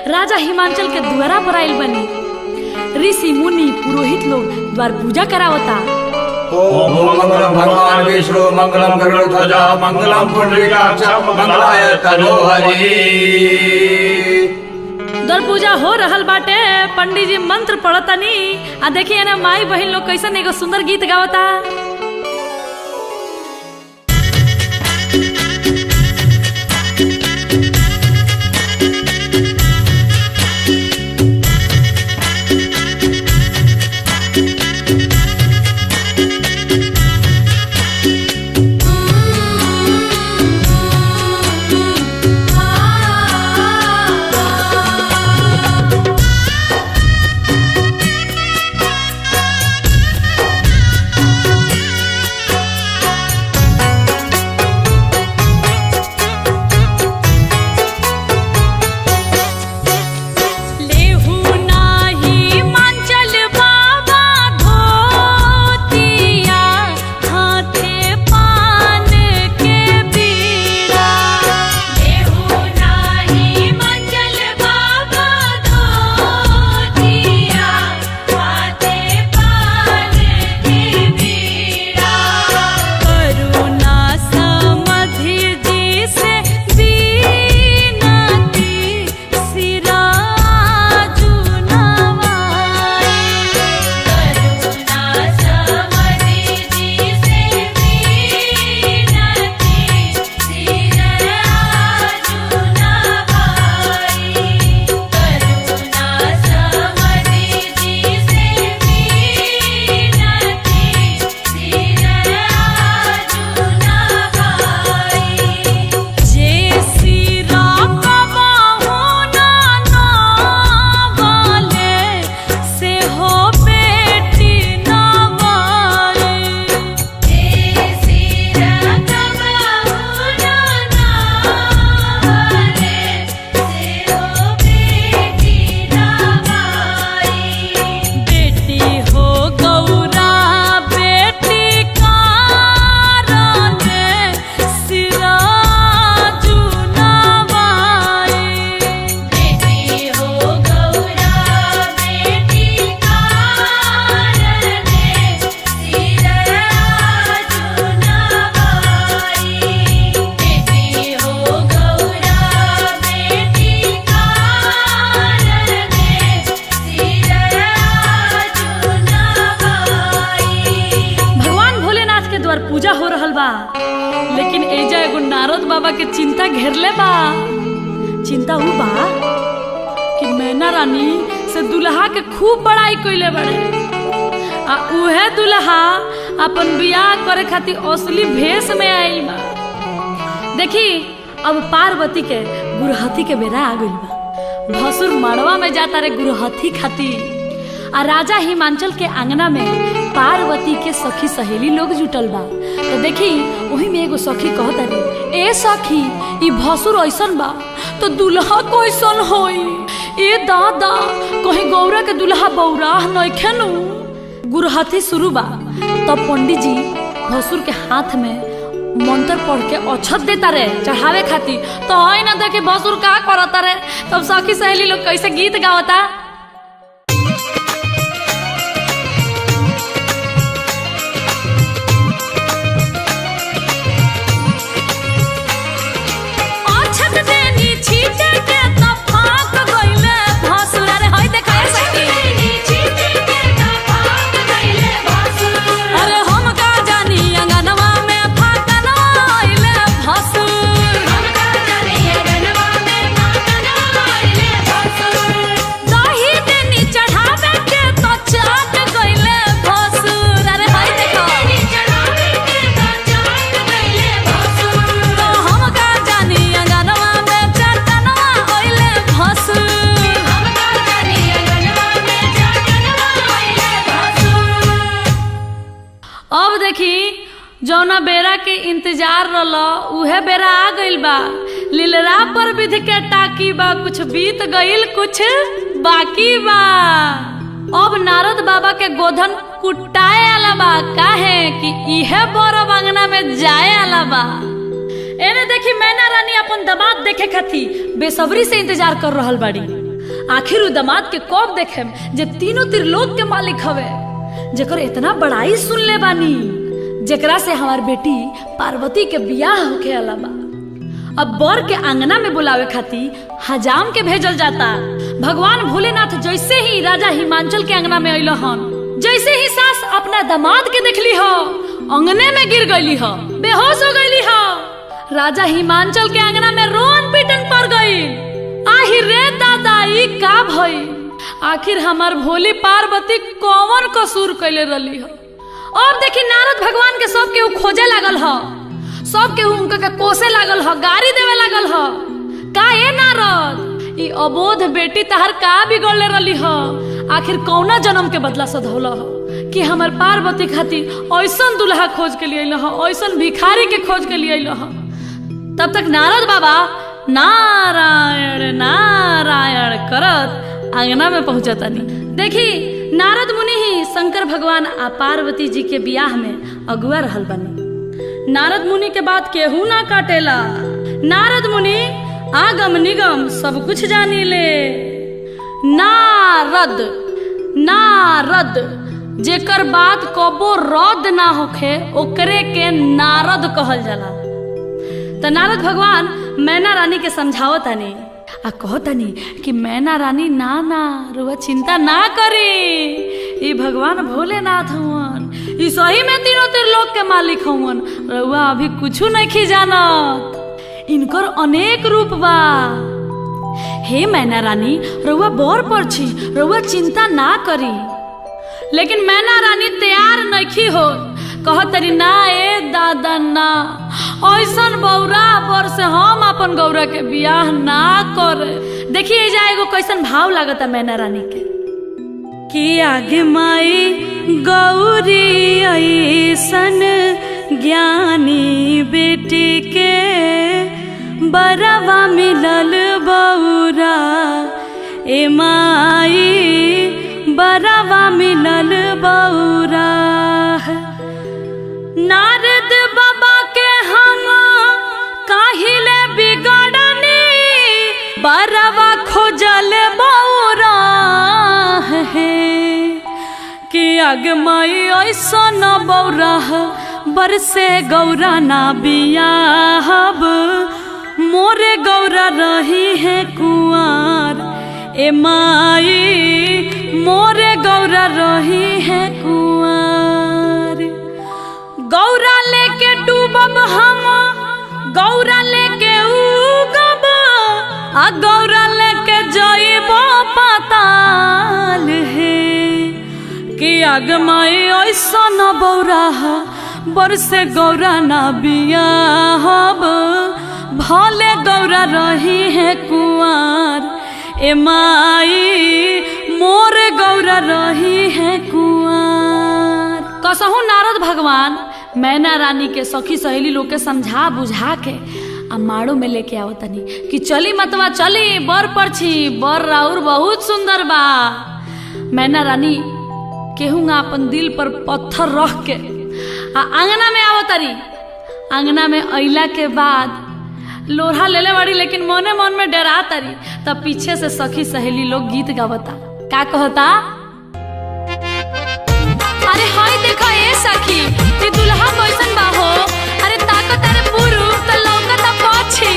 राजा हिमांचल के द्वारा पर आइल बनी। ऋषि मुनि पुरोहित लोग द्वार पूजा करावता। ओम मंगलम भगवान विष्णु मंगलम गरुड़ध्वजा मंगलम पुंडरीकाक्ष मंगलाय तनोहरि। द्वार पूजा हो रहल बाटे, पंडित जी मंत्र पढ़तनी। आ देखिए ना माई बहन लोग कैसन एगो सुंदर गीत गावता। घेरले बा। चिंता ऊ बा कि मैना रानी से दुल्हा के खूब बड़ाई कइले बड़े, आ उहे दुल्हा अपन बियाह करे खातिर असली भेष में आइल बा। देखी अब पार्वती के गुरहथी के बेरा आ गइल बा। भसुर मड़वा में जाता रे गुरहथी खातिर, आ राजा हिमांचल के आंगना में पार्वती के सखी सहेली लोग जुटल बा। तो देखी वही में एगो सखी कहता रे, ए सखी ई भसुर ऐसन बा तो दुल्हा कैसन होई? ए दादा कहीं गौरा के दुल्हा बौराह नइखे नु। गुरहथी शुरू बा। तब पंडित जी भसुर के हाथ में मंत्र पढ़ के अक्षत देता रे चढ़ावे खातिर। तो है ना देखे भसुर का करता रे। तब सखी सहेली लोग कैसे गीत गावता। जौना बेरा के इंतजार रलो उहे बेरा आ गइल बा। लीलरा पर विध के टाकी बा, कुछ बीत गइल कुछ बाकी बा। अब नारद बाबा के गोधन कुटाए आला बा। काहे कि इहे बरब अंगना में जाए आला बा। एने देखी मैना रानी अपन दामाद देखे खातिर बेसब्री से इंतजार कर रहल बाड़ी। आखिर उ दामाद के कब देखेम जे तीनों त्रिलोक के मालिक हवे, जेकर इतना बड़ाई सुन ले बानी, जेकरा से हमार बेटी पार्वती के बियाह होके आला बा। अब बर के आंगना में बुलावे खातिर हजाम के भेजल जाता। भगवान भोलेनाथ जैसे ही राजा हिमांचल के आंगना में अइलो हन, जैसे ही सास अपना दामाद के देखली हो अंगने में गिर गईली हो, बेहोश हो गईली हो। राजा हिमांचल के आंगना में रोन पीटन पड़ गई। आहिर रे दादा ई का भई? आखिर हमार भोली पार्वती कौन कसूर कैले रही हो? अब देखी नारद भगवान के सब केहू खोजे लागल ह, सब केहू उनका के कोसे लागल ह, गाड़ी देवे लागल ह। का ए नारद ई अबोध बेटी तहर का बिगड़ले रही ह? आखिर कौना जन्म के बदला सधौला ह कि हमार पार्वती खातिर ऐसन दुल्हा खोज के लिए ह, ऐसन भिखारी के खोज के लिए ह। तब तक नारद बाबा नारायण नारायण करत आंगना में पहुंचतानी। देखी नारद मुनि ही शंकर भगवान आ पार्वती जी के बियाह में अगुआ रहल बनी। नारद मुनि के बात केहू ना काटेला। नारद मुनि आगम निगम सब कुछ जानी ले। नारद नारद जेकर बात कबो रद्द ना होखे ओकरे के नारद कहल जाला। तो नारद भगवान मैना रानी के समझावतानी आ कहतानी कि मैना रानी ना ना रुआ चिंता ना करी, ई भगवान भोलेनाथ हुवन, ई सही में तीनों त्रिलोक के मालिक हुवन। रुआ अभी कुछ नहीं जानत, इनकर अनेक रूप बा। हे मैना रानी रुआ बर पर छी, रुआ चिंता ना करी। लेकिन मैना रानी तैयार नहीं हो। कहतरी ना ए दादा ना, ऐसन बौरा बर से हम अपन गौरा के बियाह ना करे। देखिए जाएगो कैसन भाव लागता मैना रानी के कि आगे माई गौरी ऐसन ज्ञानी बेटी के बरवा मिलल बौरा। ए माई बरवा मिलल बौरा। नारद बाबा के हम काहिले बिगड़नी, बरवा खोजल बौरा है कि अगमाई ऐसन बौरा बरसे गौरा ना बियाहब, मोरे गौरा रही है कुंवर। ए माई मोरे गौरा रही है कुंवर। गौरा लेके डूबब हम, गौरा लेके गौरा लेके जाइबो पाताल है कि आगमाई ऐसा न बौरा बरसे गौरा ना बिया हब भले गौरा रही है कुंवार ए माई मोर गौरा रही है कुंवार। कसहु नारद भगवान मैना रानी के सखी सहेली लोग के समझा बुझा के आ माड़ो में लेके आओ तनी कि चली मतवा चली बर परछी बर राउर बहुत सुंदर बा। मैना रानी केहूँगा अपन दिल पर पत्थर रख के आ आंगना में आओ तरी। आंगना में अइला के बाद लोढ़ा लेले बाड़ी लेकिन मने मन में डरा तरी। तब पीछे से सखी सहेली लोग गीत गावता का कहता अरे हाय देखा ए सखी ये दुल्हा कैसन बा हो अरे ताकत अरे पुरु त लौकता पछी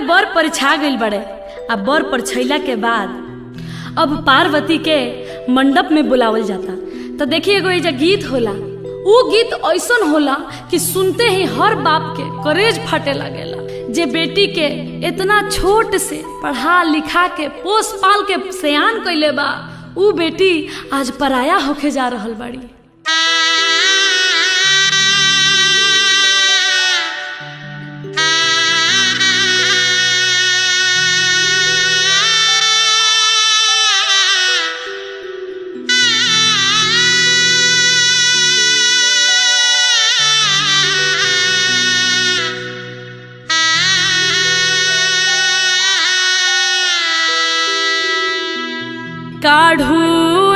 बर पर छा गई बड़े। अब बर पर छैला के बाद अब पार्वती के मंडप में बुलावल जाता। तो देखिए एगो एजा गीत होला वो गीत ऐसन होला कि सुनते ही हर बाप के करेज फटे लगेला जे बेटी के इतना छोट से पढ़ा लिखा के पोस पाल के सयान कैले बा ऊ बेटी आज पराया होके जा रहल बाड़ी। काढ़ू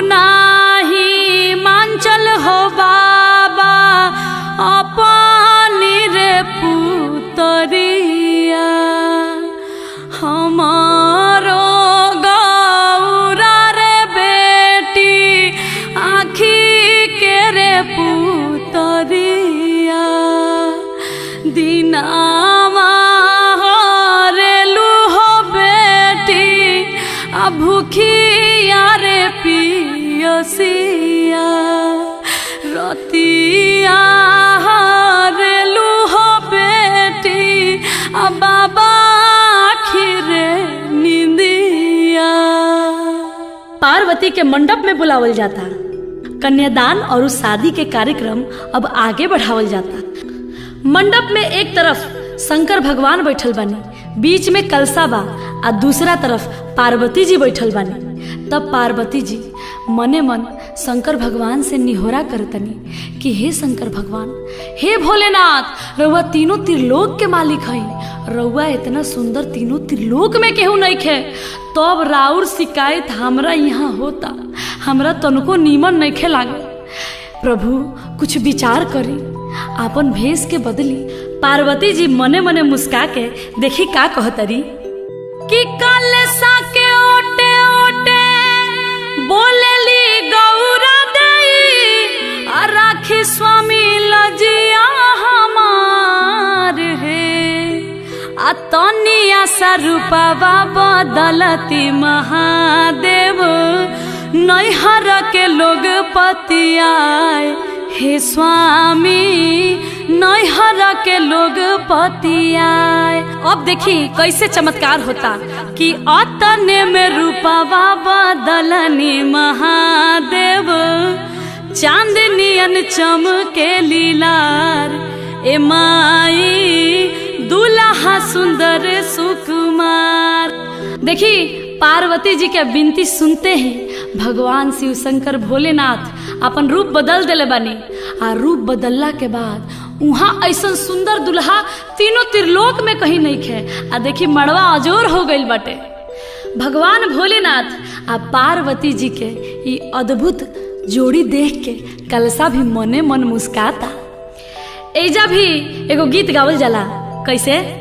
नाही मांचल हो बाबा अपनी रे पुतरिया हमारो गौरा रे बेटी आखी के रे पुतरिया दिनावा हरेलू हो बेटी आ भूखी पियसिया रतिया हरेलू हो बेटी आ बाबा खिरे निंदिया। पार्वती के मंडप में बुलावल जाता। कन्यादान और उस शादी के कार्यक्रम अब आगे बढ़ावल जाता। मंडप में एक तरफ शंकर भगवान बैठल बानी बीच में कलसा बा आ दूसरा तरफ पार्वती जी बैठल बानी। तब पार्वती जी मने मन शंकर भगवान से निहोरा करतनी कि हे शंकर भगवान हे भोलेनाथ रउआ तीनों त्रिलोक के मालिक हई रउआ इतना सुंदर तीनों त्रिलोक में केहू नहीं खे तब राउर शिकायत हमरा यहाँ होता हमरा तनको नीमन नहीं खे लागे। प्रभु कुछ विचार करी आपन भेष के बदली। पार्वती जी मने मने मुस्का के देखी का कहतरी कि कलसा के ओटे ओटे बोलेली गौरा दई राखी स्वामी लजिया हमार है आ तनिया सा रूपवा बदलती महादेव नैहर के लोग पतियाए हे स्वामी नैहर के लोग पतियाए। अब देखी कैसे चमत्कार होता कि अतने में रूपवा बदलनी महादेव चांदनियन चमके लीलार ए माई दुल्हा सुंदर सुकुमार। देखी पार्वती जी के विनती सुनते ही भगवान शिव शंकर भोलेनाथ अपन रूप बदल देले बानी। आ रूप बदलला के बाद वहाँ ऐसा सुंदर दुल्हा तीनों त्रिलोक में कहीं नहीं खे। आ देखी मड़वा अजोर हो गई बाटे। भगवान भोलेनाथ आ पार्वती जी के ये अद्भुत जोड़ी देख के कलसा भी मने मन मुस्काता। एजा भी एगो गीत गावल जाला, कैसे?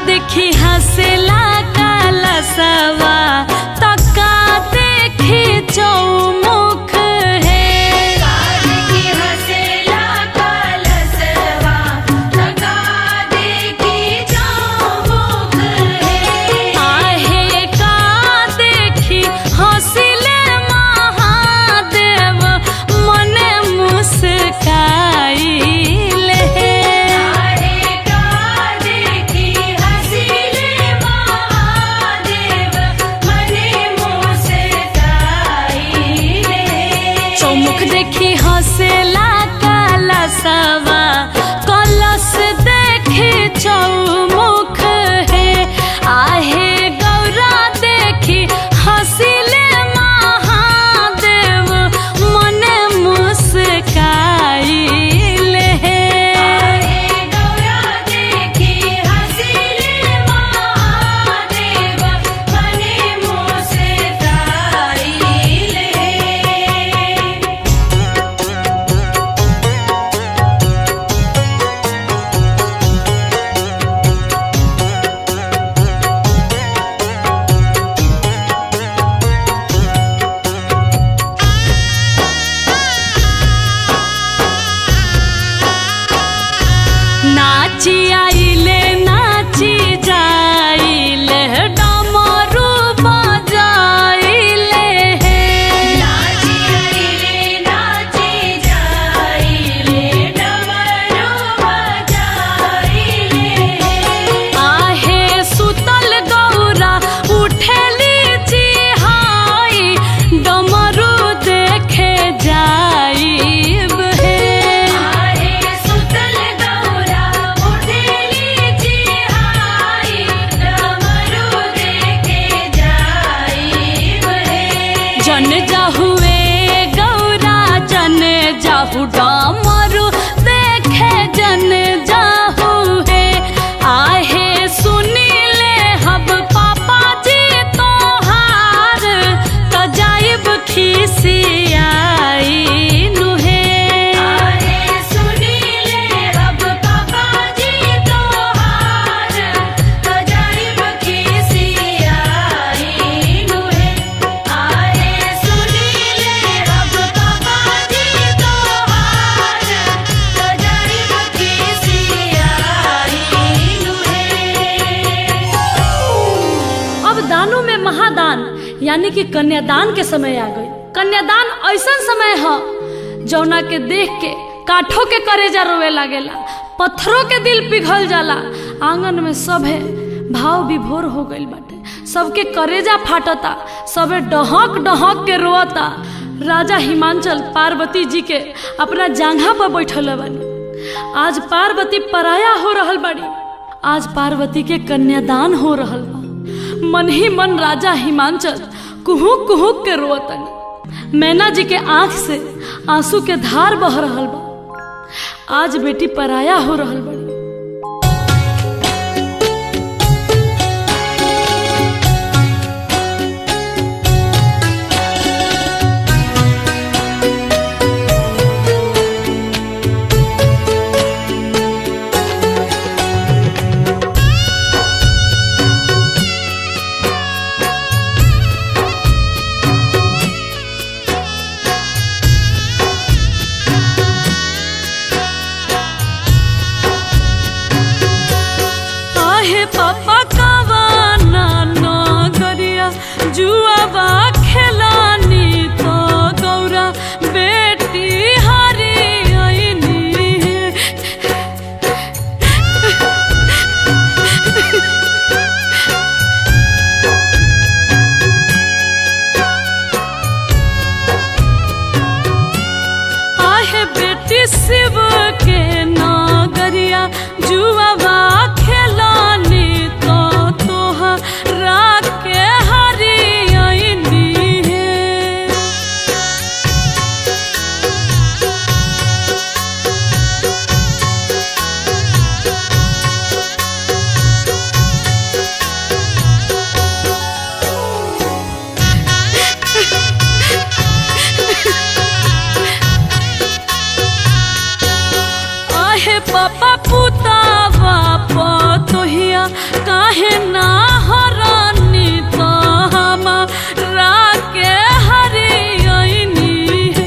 देखी हंसला कलसवा तका देखी चौमुख है। देखी हंसला कलसवा तका देखी चौमुख है। आहे का देखी हंसिले महादेव मने मुस्काई देखी हंसला कलसवा कलश देखी चौमुख है। आहे गौरा देखी हंसिले महादेव मने मुस्काई ले। गौरा देखी हंसिले महादेव मने मुस्काई ले। नाची आइले नाची जाइले डमरू बजाइले नाची आइले नाची जाइले डमरू बजाइले। आहे सुतल गौरा उठेली चिहाई डमरू देखे जाइब हे। आहे सुतल गौरा उठेली चिहाई डमरू देखे जाइब हे। जन जाहुए गौरा जन जाहु डमरू देखे जन जाहु है। आहे सुनीले हब पापा जी तोहार त जाइब खिसियाई नुहे। आहे सुनीले अब पापा जी तोहार त जाइब खिसियाई नुहे। आहे सुनीले अब पापा जी तोहार त जाइब खिसियाई नुहे। अब दानों में महादान यानी कि कन्यादान के समय आ गई। कन्यादान ऐसा समय है जौना के देख के काठों के करेजा रोवे लागेला, पत्थरों के दिल पिघल जाला। आंगन में सभे भाव विभोर हो गइल बाटे, सबके करेजा फाटता, सबे डहक डहक के रोता। राजा हिमांचल पार्वती जी के अपना जांघा पर बैठल बानी। आज पार्वती पराया हो रहल बाड़ी। आज पार्वती के कन्यादान हो रहल बा। मन ही मन राजा हिमांचल कुहुक कुहुक के रोतनी। मैना जी के आंख से आंसू के धार बह रहल बा। आज बेटी पराया हो रहल बड़ी। शिव के नागरिया जुआवा खेलानी तो तोहरा के हरियनी है। आहे पापा पुतावा पतोहिया काहे ना हरानी तो हमारा के हरियनी है।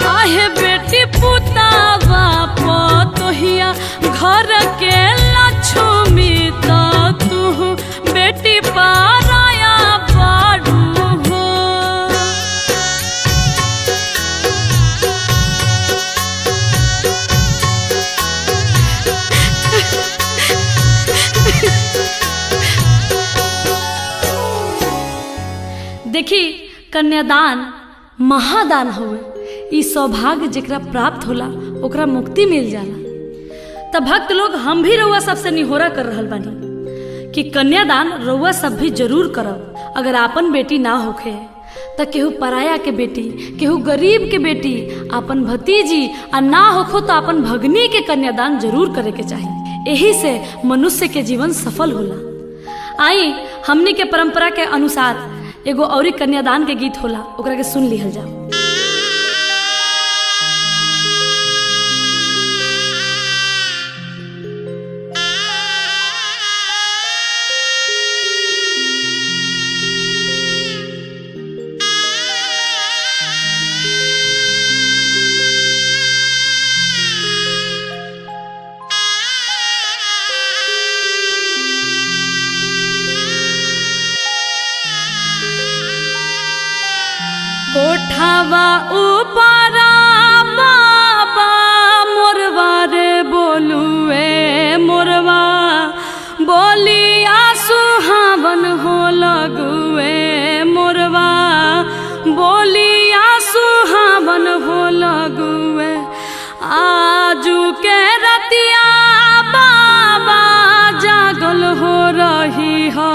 आहे बेटी पुतावा पतोहिया घर के लक्ष्मी तो तू बेटी पाराया बाड़ू हो। देखी कन्यादान महादान हुए, ई सौभाग्य जेकरा प्राप्त होला ओकरा मुक्ति मिल जाला। तब भक्त लोग हम भी रउआ सबसे निहोरा कर रहल बानी कि कन्यादान रउआ सब भी जरूर करब। अगर आपन बेटी ना होखे त केहू पराया के बेटी, केहू गरीब के बेटी, आपन भतीजी आ ना होखो तो आपन भगनी के कन्यादान जरूर करे के चाहिए। यही से मनुष्य के जीवन सफल होला। आई हमनी के परंपरा के अनुसार एगो औरी कन्यादान के गीत होला, ओकरा के सुन लिहल जाओ। कोठावा ऊपरा बाबा मोरवा रे बोलुए मोरवा बोलिया सुहावन हो लगुए मोरवा बोलिया सुहावन हो लगुए। आजू के रतिया बाबा जागल हो रही हो,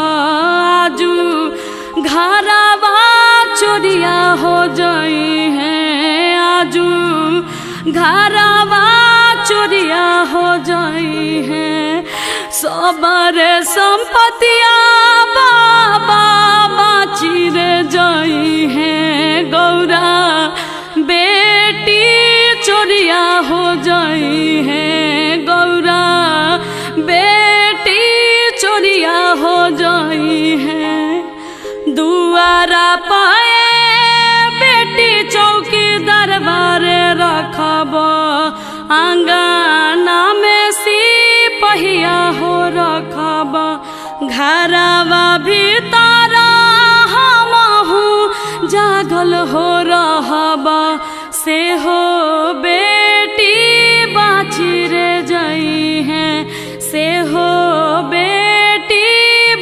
आजू घरवा चोरिया हो जाई है, आजू घरवा चोरिया हो जाई है। सबरे संपत्तिया बाबा बाची रे जाई है, गौरा बेटी चोरिया हो जाई है, गौरा बेटी चोरिया हो जाई है। दुआरा पाए बेटी चौकी दरबारे रखब, आंगना में सिपहिया हो रखब, घरवा भीतर हमहू जागल हो रहब, से हो बेटी बाची रे जाई है, से हो बेटी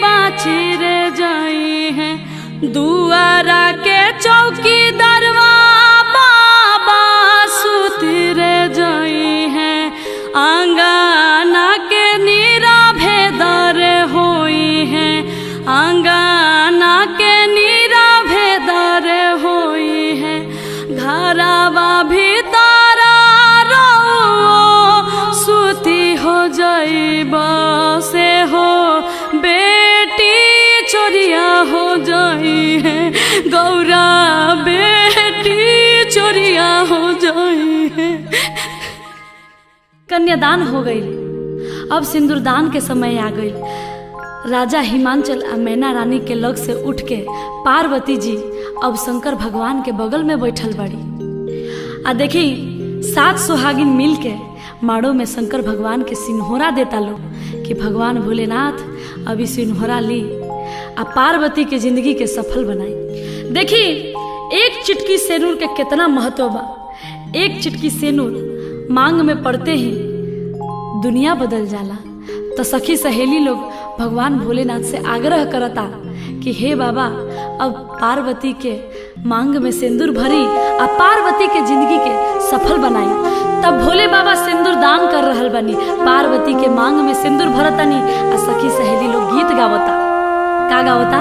बाची रे जाई है। दुआरा के चौकी दरवा बाबा सुती रे जाई है, आंगना के नीरा भेदर होई है, आंगना के नीरा भेदर होई है। घरवा भीतर रो सुती हो जाइब, से हो बेटी चोरिया हो जाई है, गौरा बेटी चोरिया हो जाई है। कन्यादान हो गई, अब सिंदूरदान के समय आ गई। राजा हिमांचल आ मैना रानी के लग से उठ के पार्वती जी अब शंकर भगवान के बगल में बैठल बाड़ी। आ देखी 7 सुहागिन मिल के माड़ो में शंकर भगवान के सिन्होरा देता लो कि भगवान भोलेनाथ अभी सिन्होरा ली आ पार्वती के जिंदगी के सफल बनाई। देखी एक चिटकी सेनूर के कितना महत्व बा। एक चिटकी सेनूर मांग में पड़ते ही दुनिया बदल जाला तो सखी सहेली लोग भगवान भोलेनाथ से आग्रह करता कि हे बाबा अब पार्वती के मांग में सिंदूर भरी आ पार्वती के जिंदगी के सफल बनाई। तब भोले बाबा सिंदूर दान कर रहल बनी, पार्वती के मांग में सिंदूर भरतनी आ सखी सहेली लोग गीत गावता। का गावता?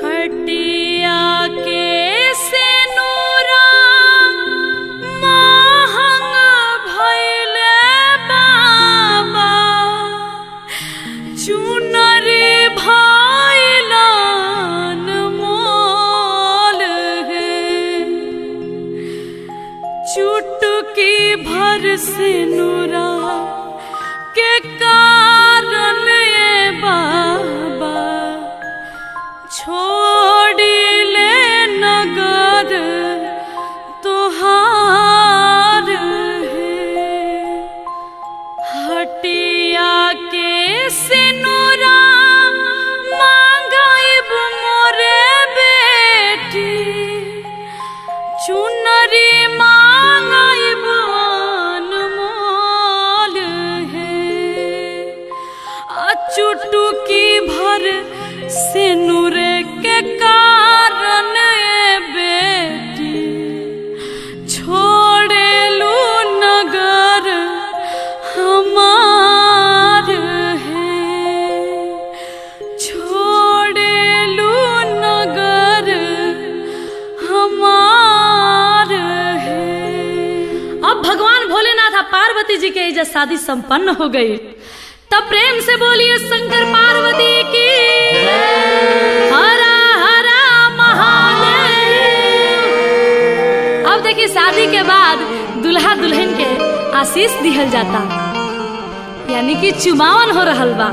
हटिया के सिनुरा महंग भइले बाबा, चुनरी भइलन मोल है, चुटकी भर सिनुरा के कारण ये बाबा छोड़ी ले नगर तुहार है। हटिया के सिनुरा मांगाइब मोरे बेटी, चुनरी मांगाइब अनमोल है, चुटकी भर सिनुर के कारण ये बेटी छोड़ेलू नगर हमार है, छोड़ेलू नगर हमार है। अब भगवान भोलेनाथ और पार्वती जी के इज्जत शादी संपन्न हो गई। तब प्रेम से बोलिए शंकर पार्वती की हरा हरा महादेव। अब देखिए शादी के बाद दुल्हा दुल्हन के आशीष दिहल जाता, यानी कि चुमावन हो रहल बा।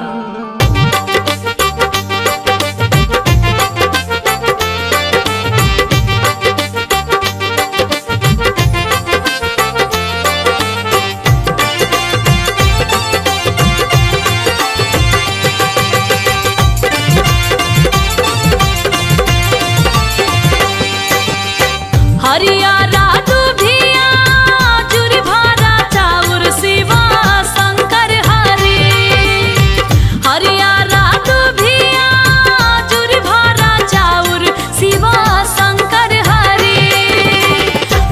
हरियारा दुभिया जुरी भारा चाउर शिवा शंकर हरि, हरियारा दुभिया जुरी भारा चाउर शिवा शंकर हरि,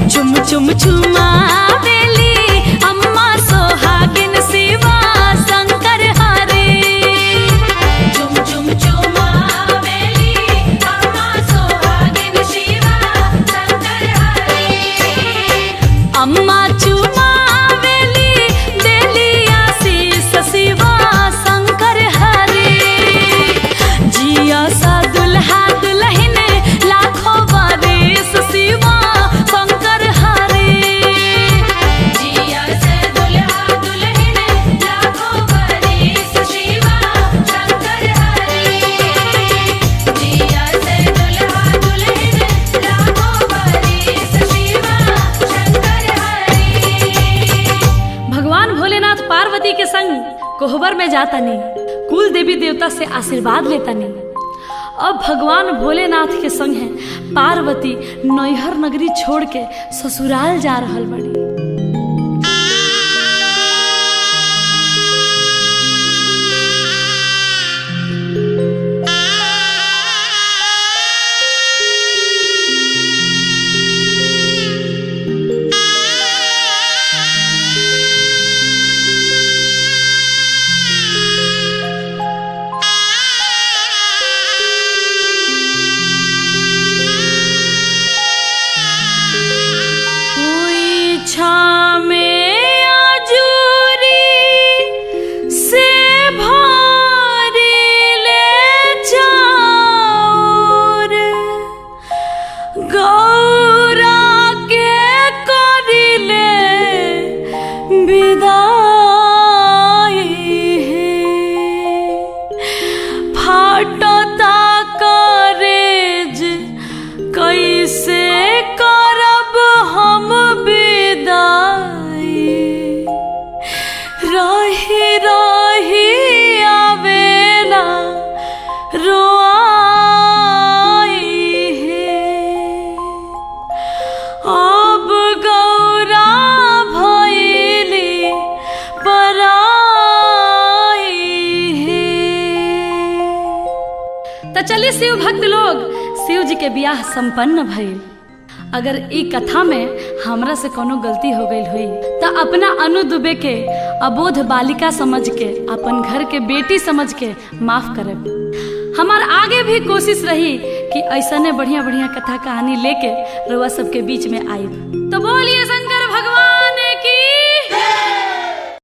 चुम चुम चुमावेली अम्मा सोहागिन शिवा शंकर हरि, चुम चुम चुमावेली अम्मा सोहागिन शिवा शंकर हरि, अम्मा चुमावेली देली आशीष शिवा शंकर हरि, जिया सा दुल्हा दुल्हन लाखों बरिस शिवा शंकर हरि, जिया से दुल्हा दुल्हन लाखों बरिस शिवा शंकर हरि, जिया से दुल्हा दुल्हन लाखों बरिस शिवा शंकर हरि। भगवान भोलेनाथ पार्वती के संग कोहबर में जातनी, कुल देवी देवता से आशीर्वाद लेतनी। अब भगवान भोलेनाथ के संग है पार्वती नैहर नगरी छोड़ के ससुराल जा रहल बड़ी। इच्छा असली शिव भक्त लोग शिव जी के बियाह संपन्न भइल। अगर ई कथा में हमरा से कोनो गलती हो गई हुई तो अपना अनु दुबे के अबोध बालिका समझ के, अपन घर के बेटी समझ के माफ करे। हमार आगे भी कोशिश रही कि ऐसा बढ़िया बढ़िया कथा कहानी लेके रउआ सबके बीच में आई। तो बोलिए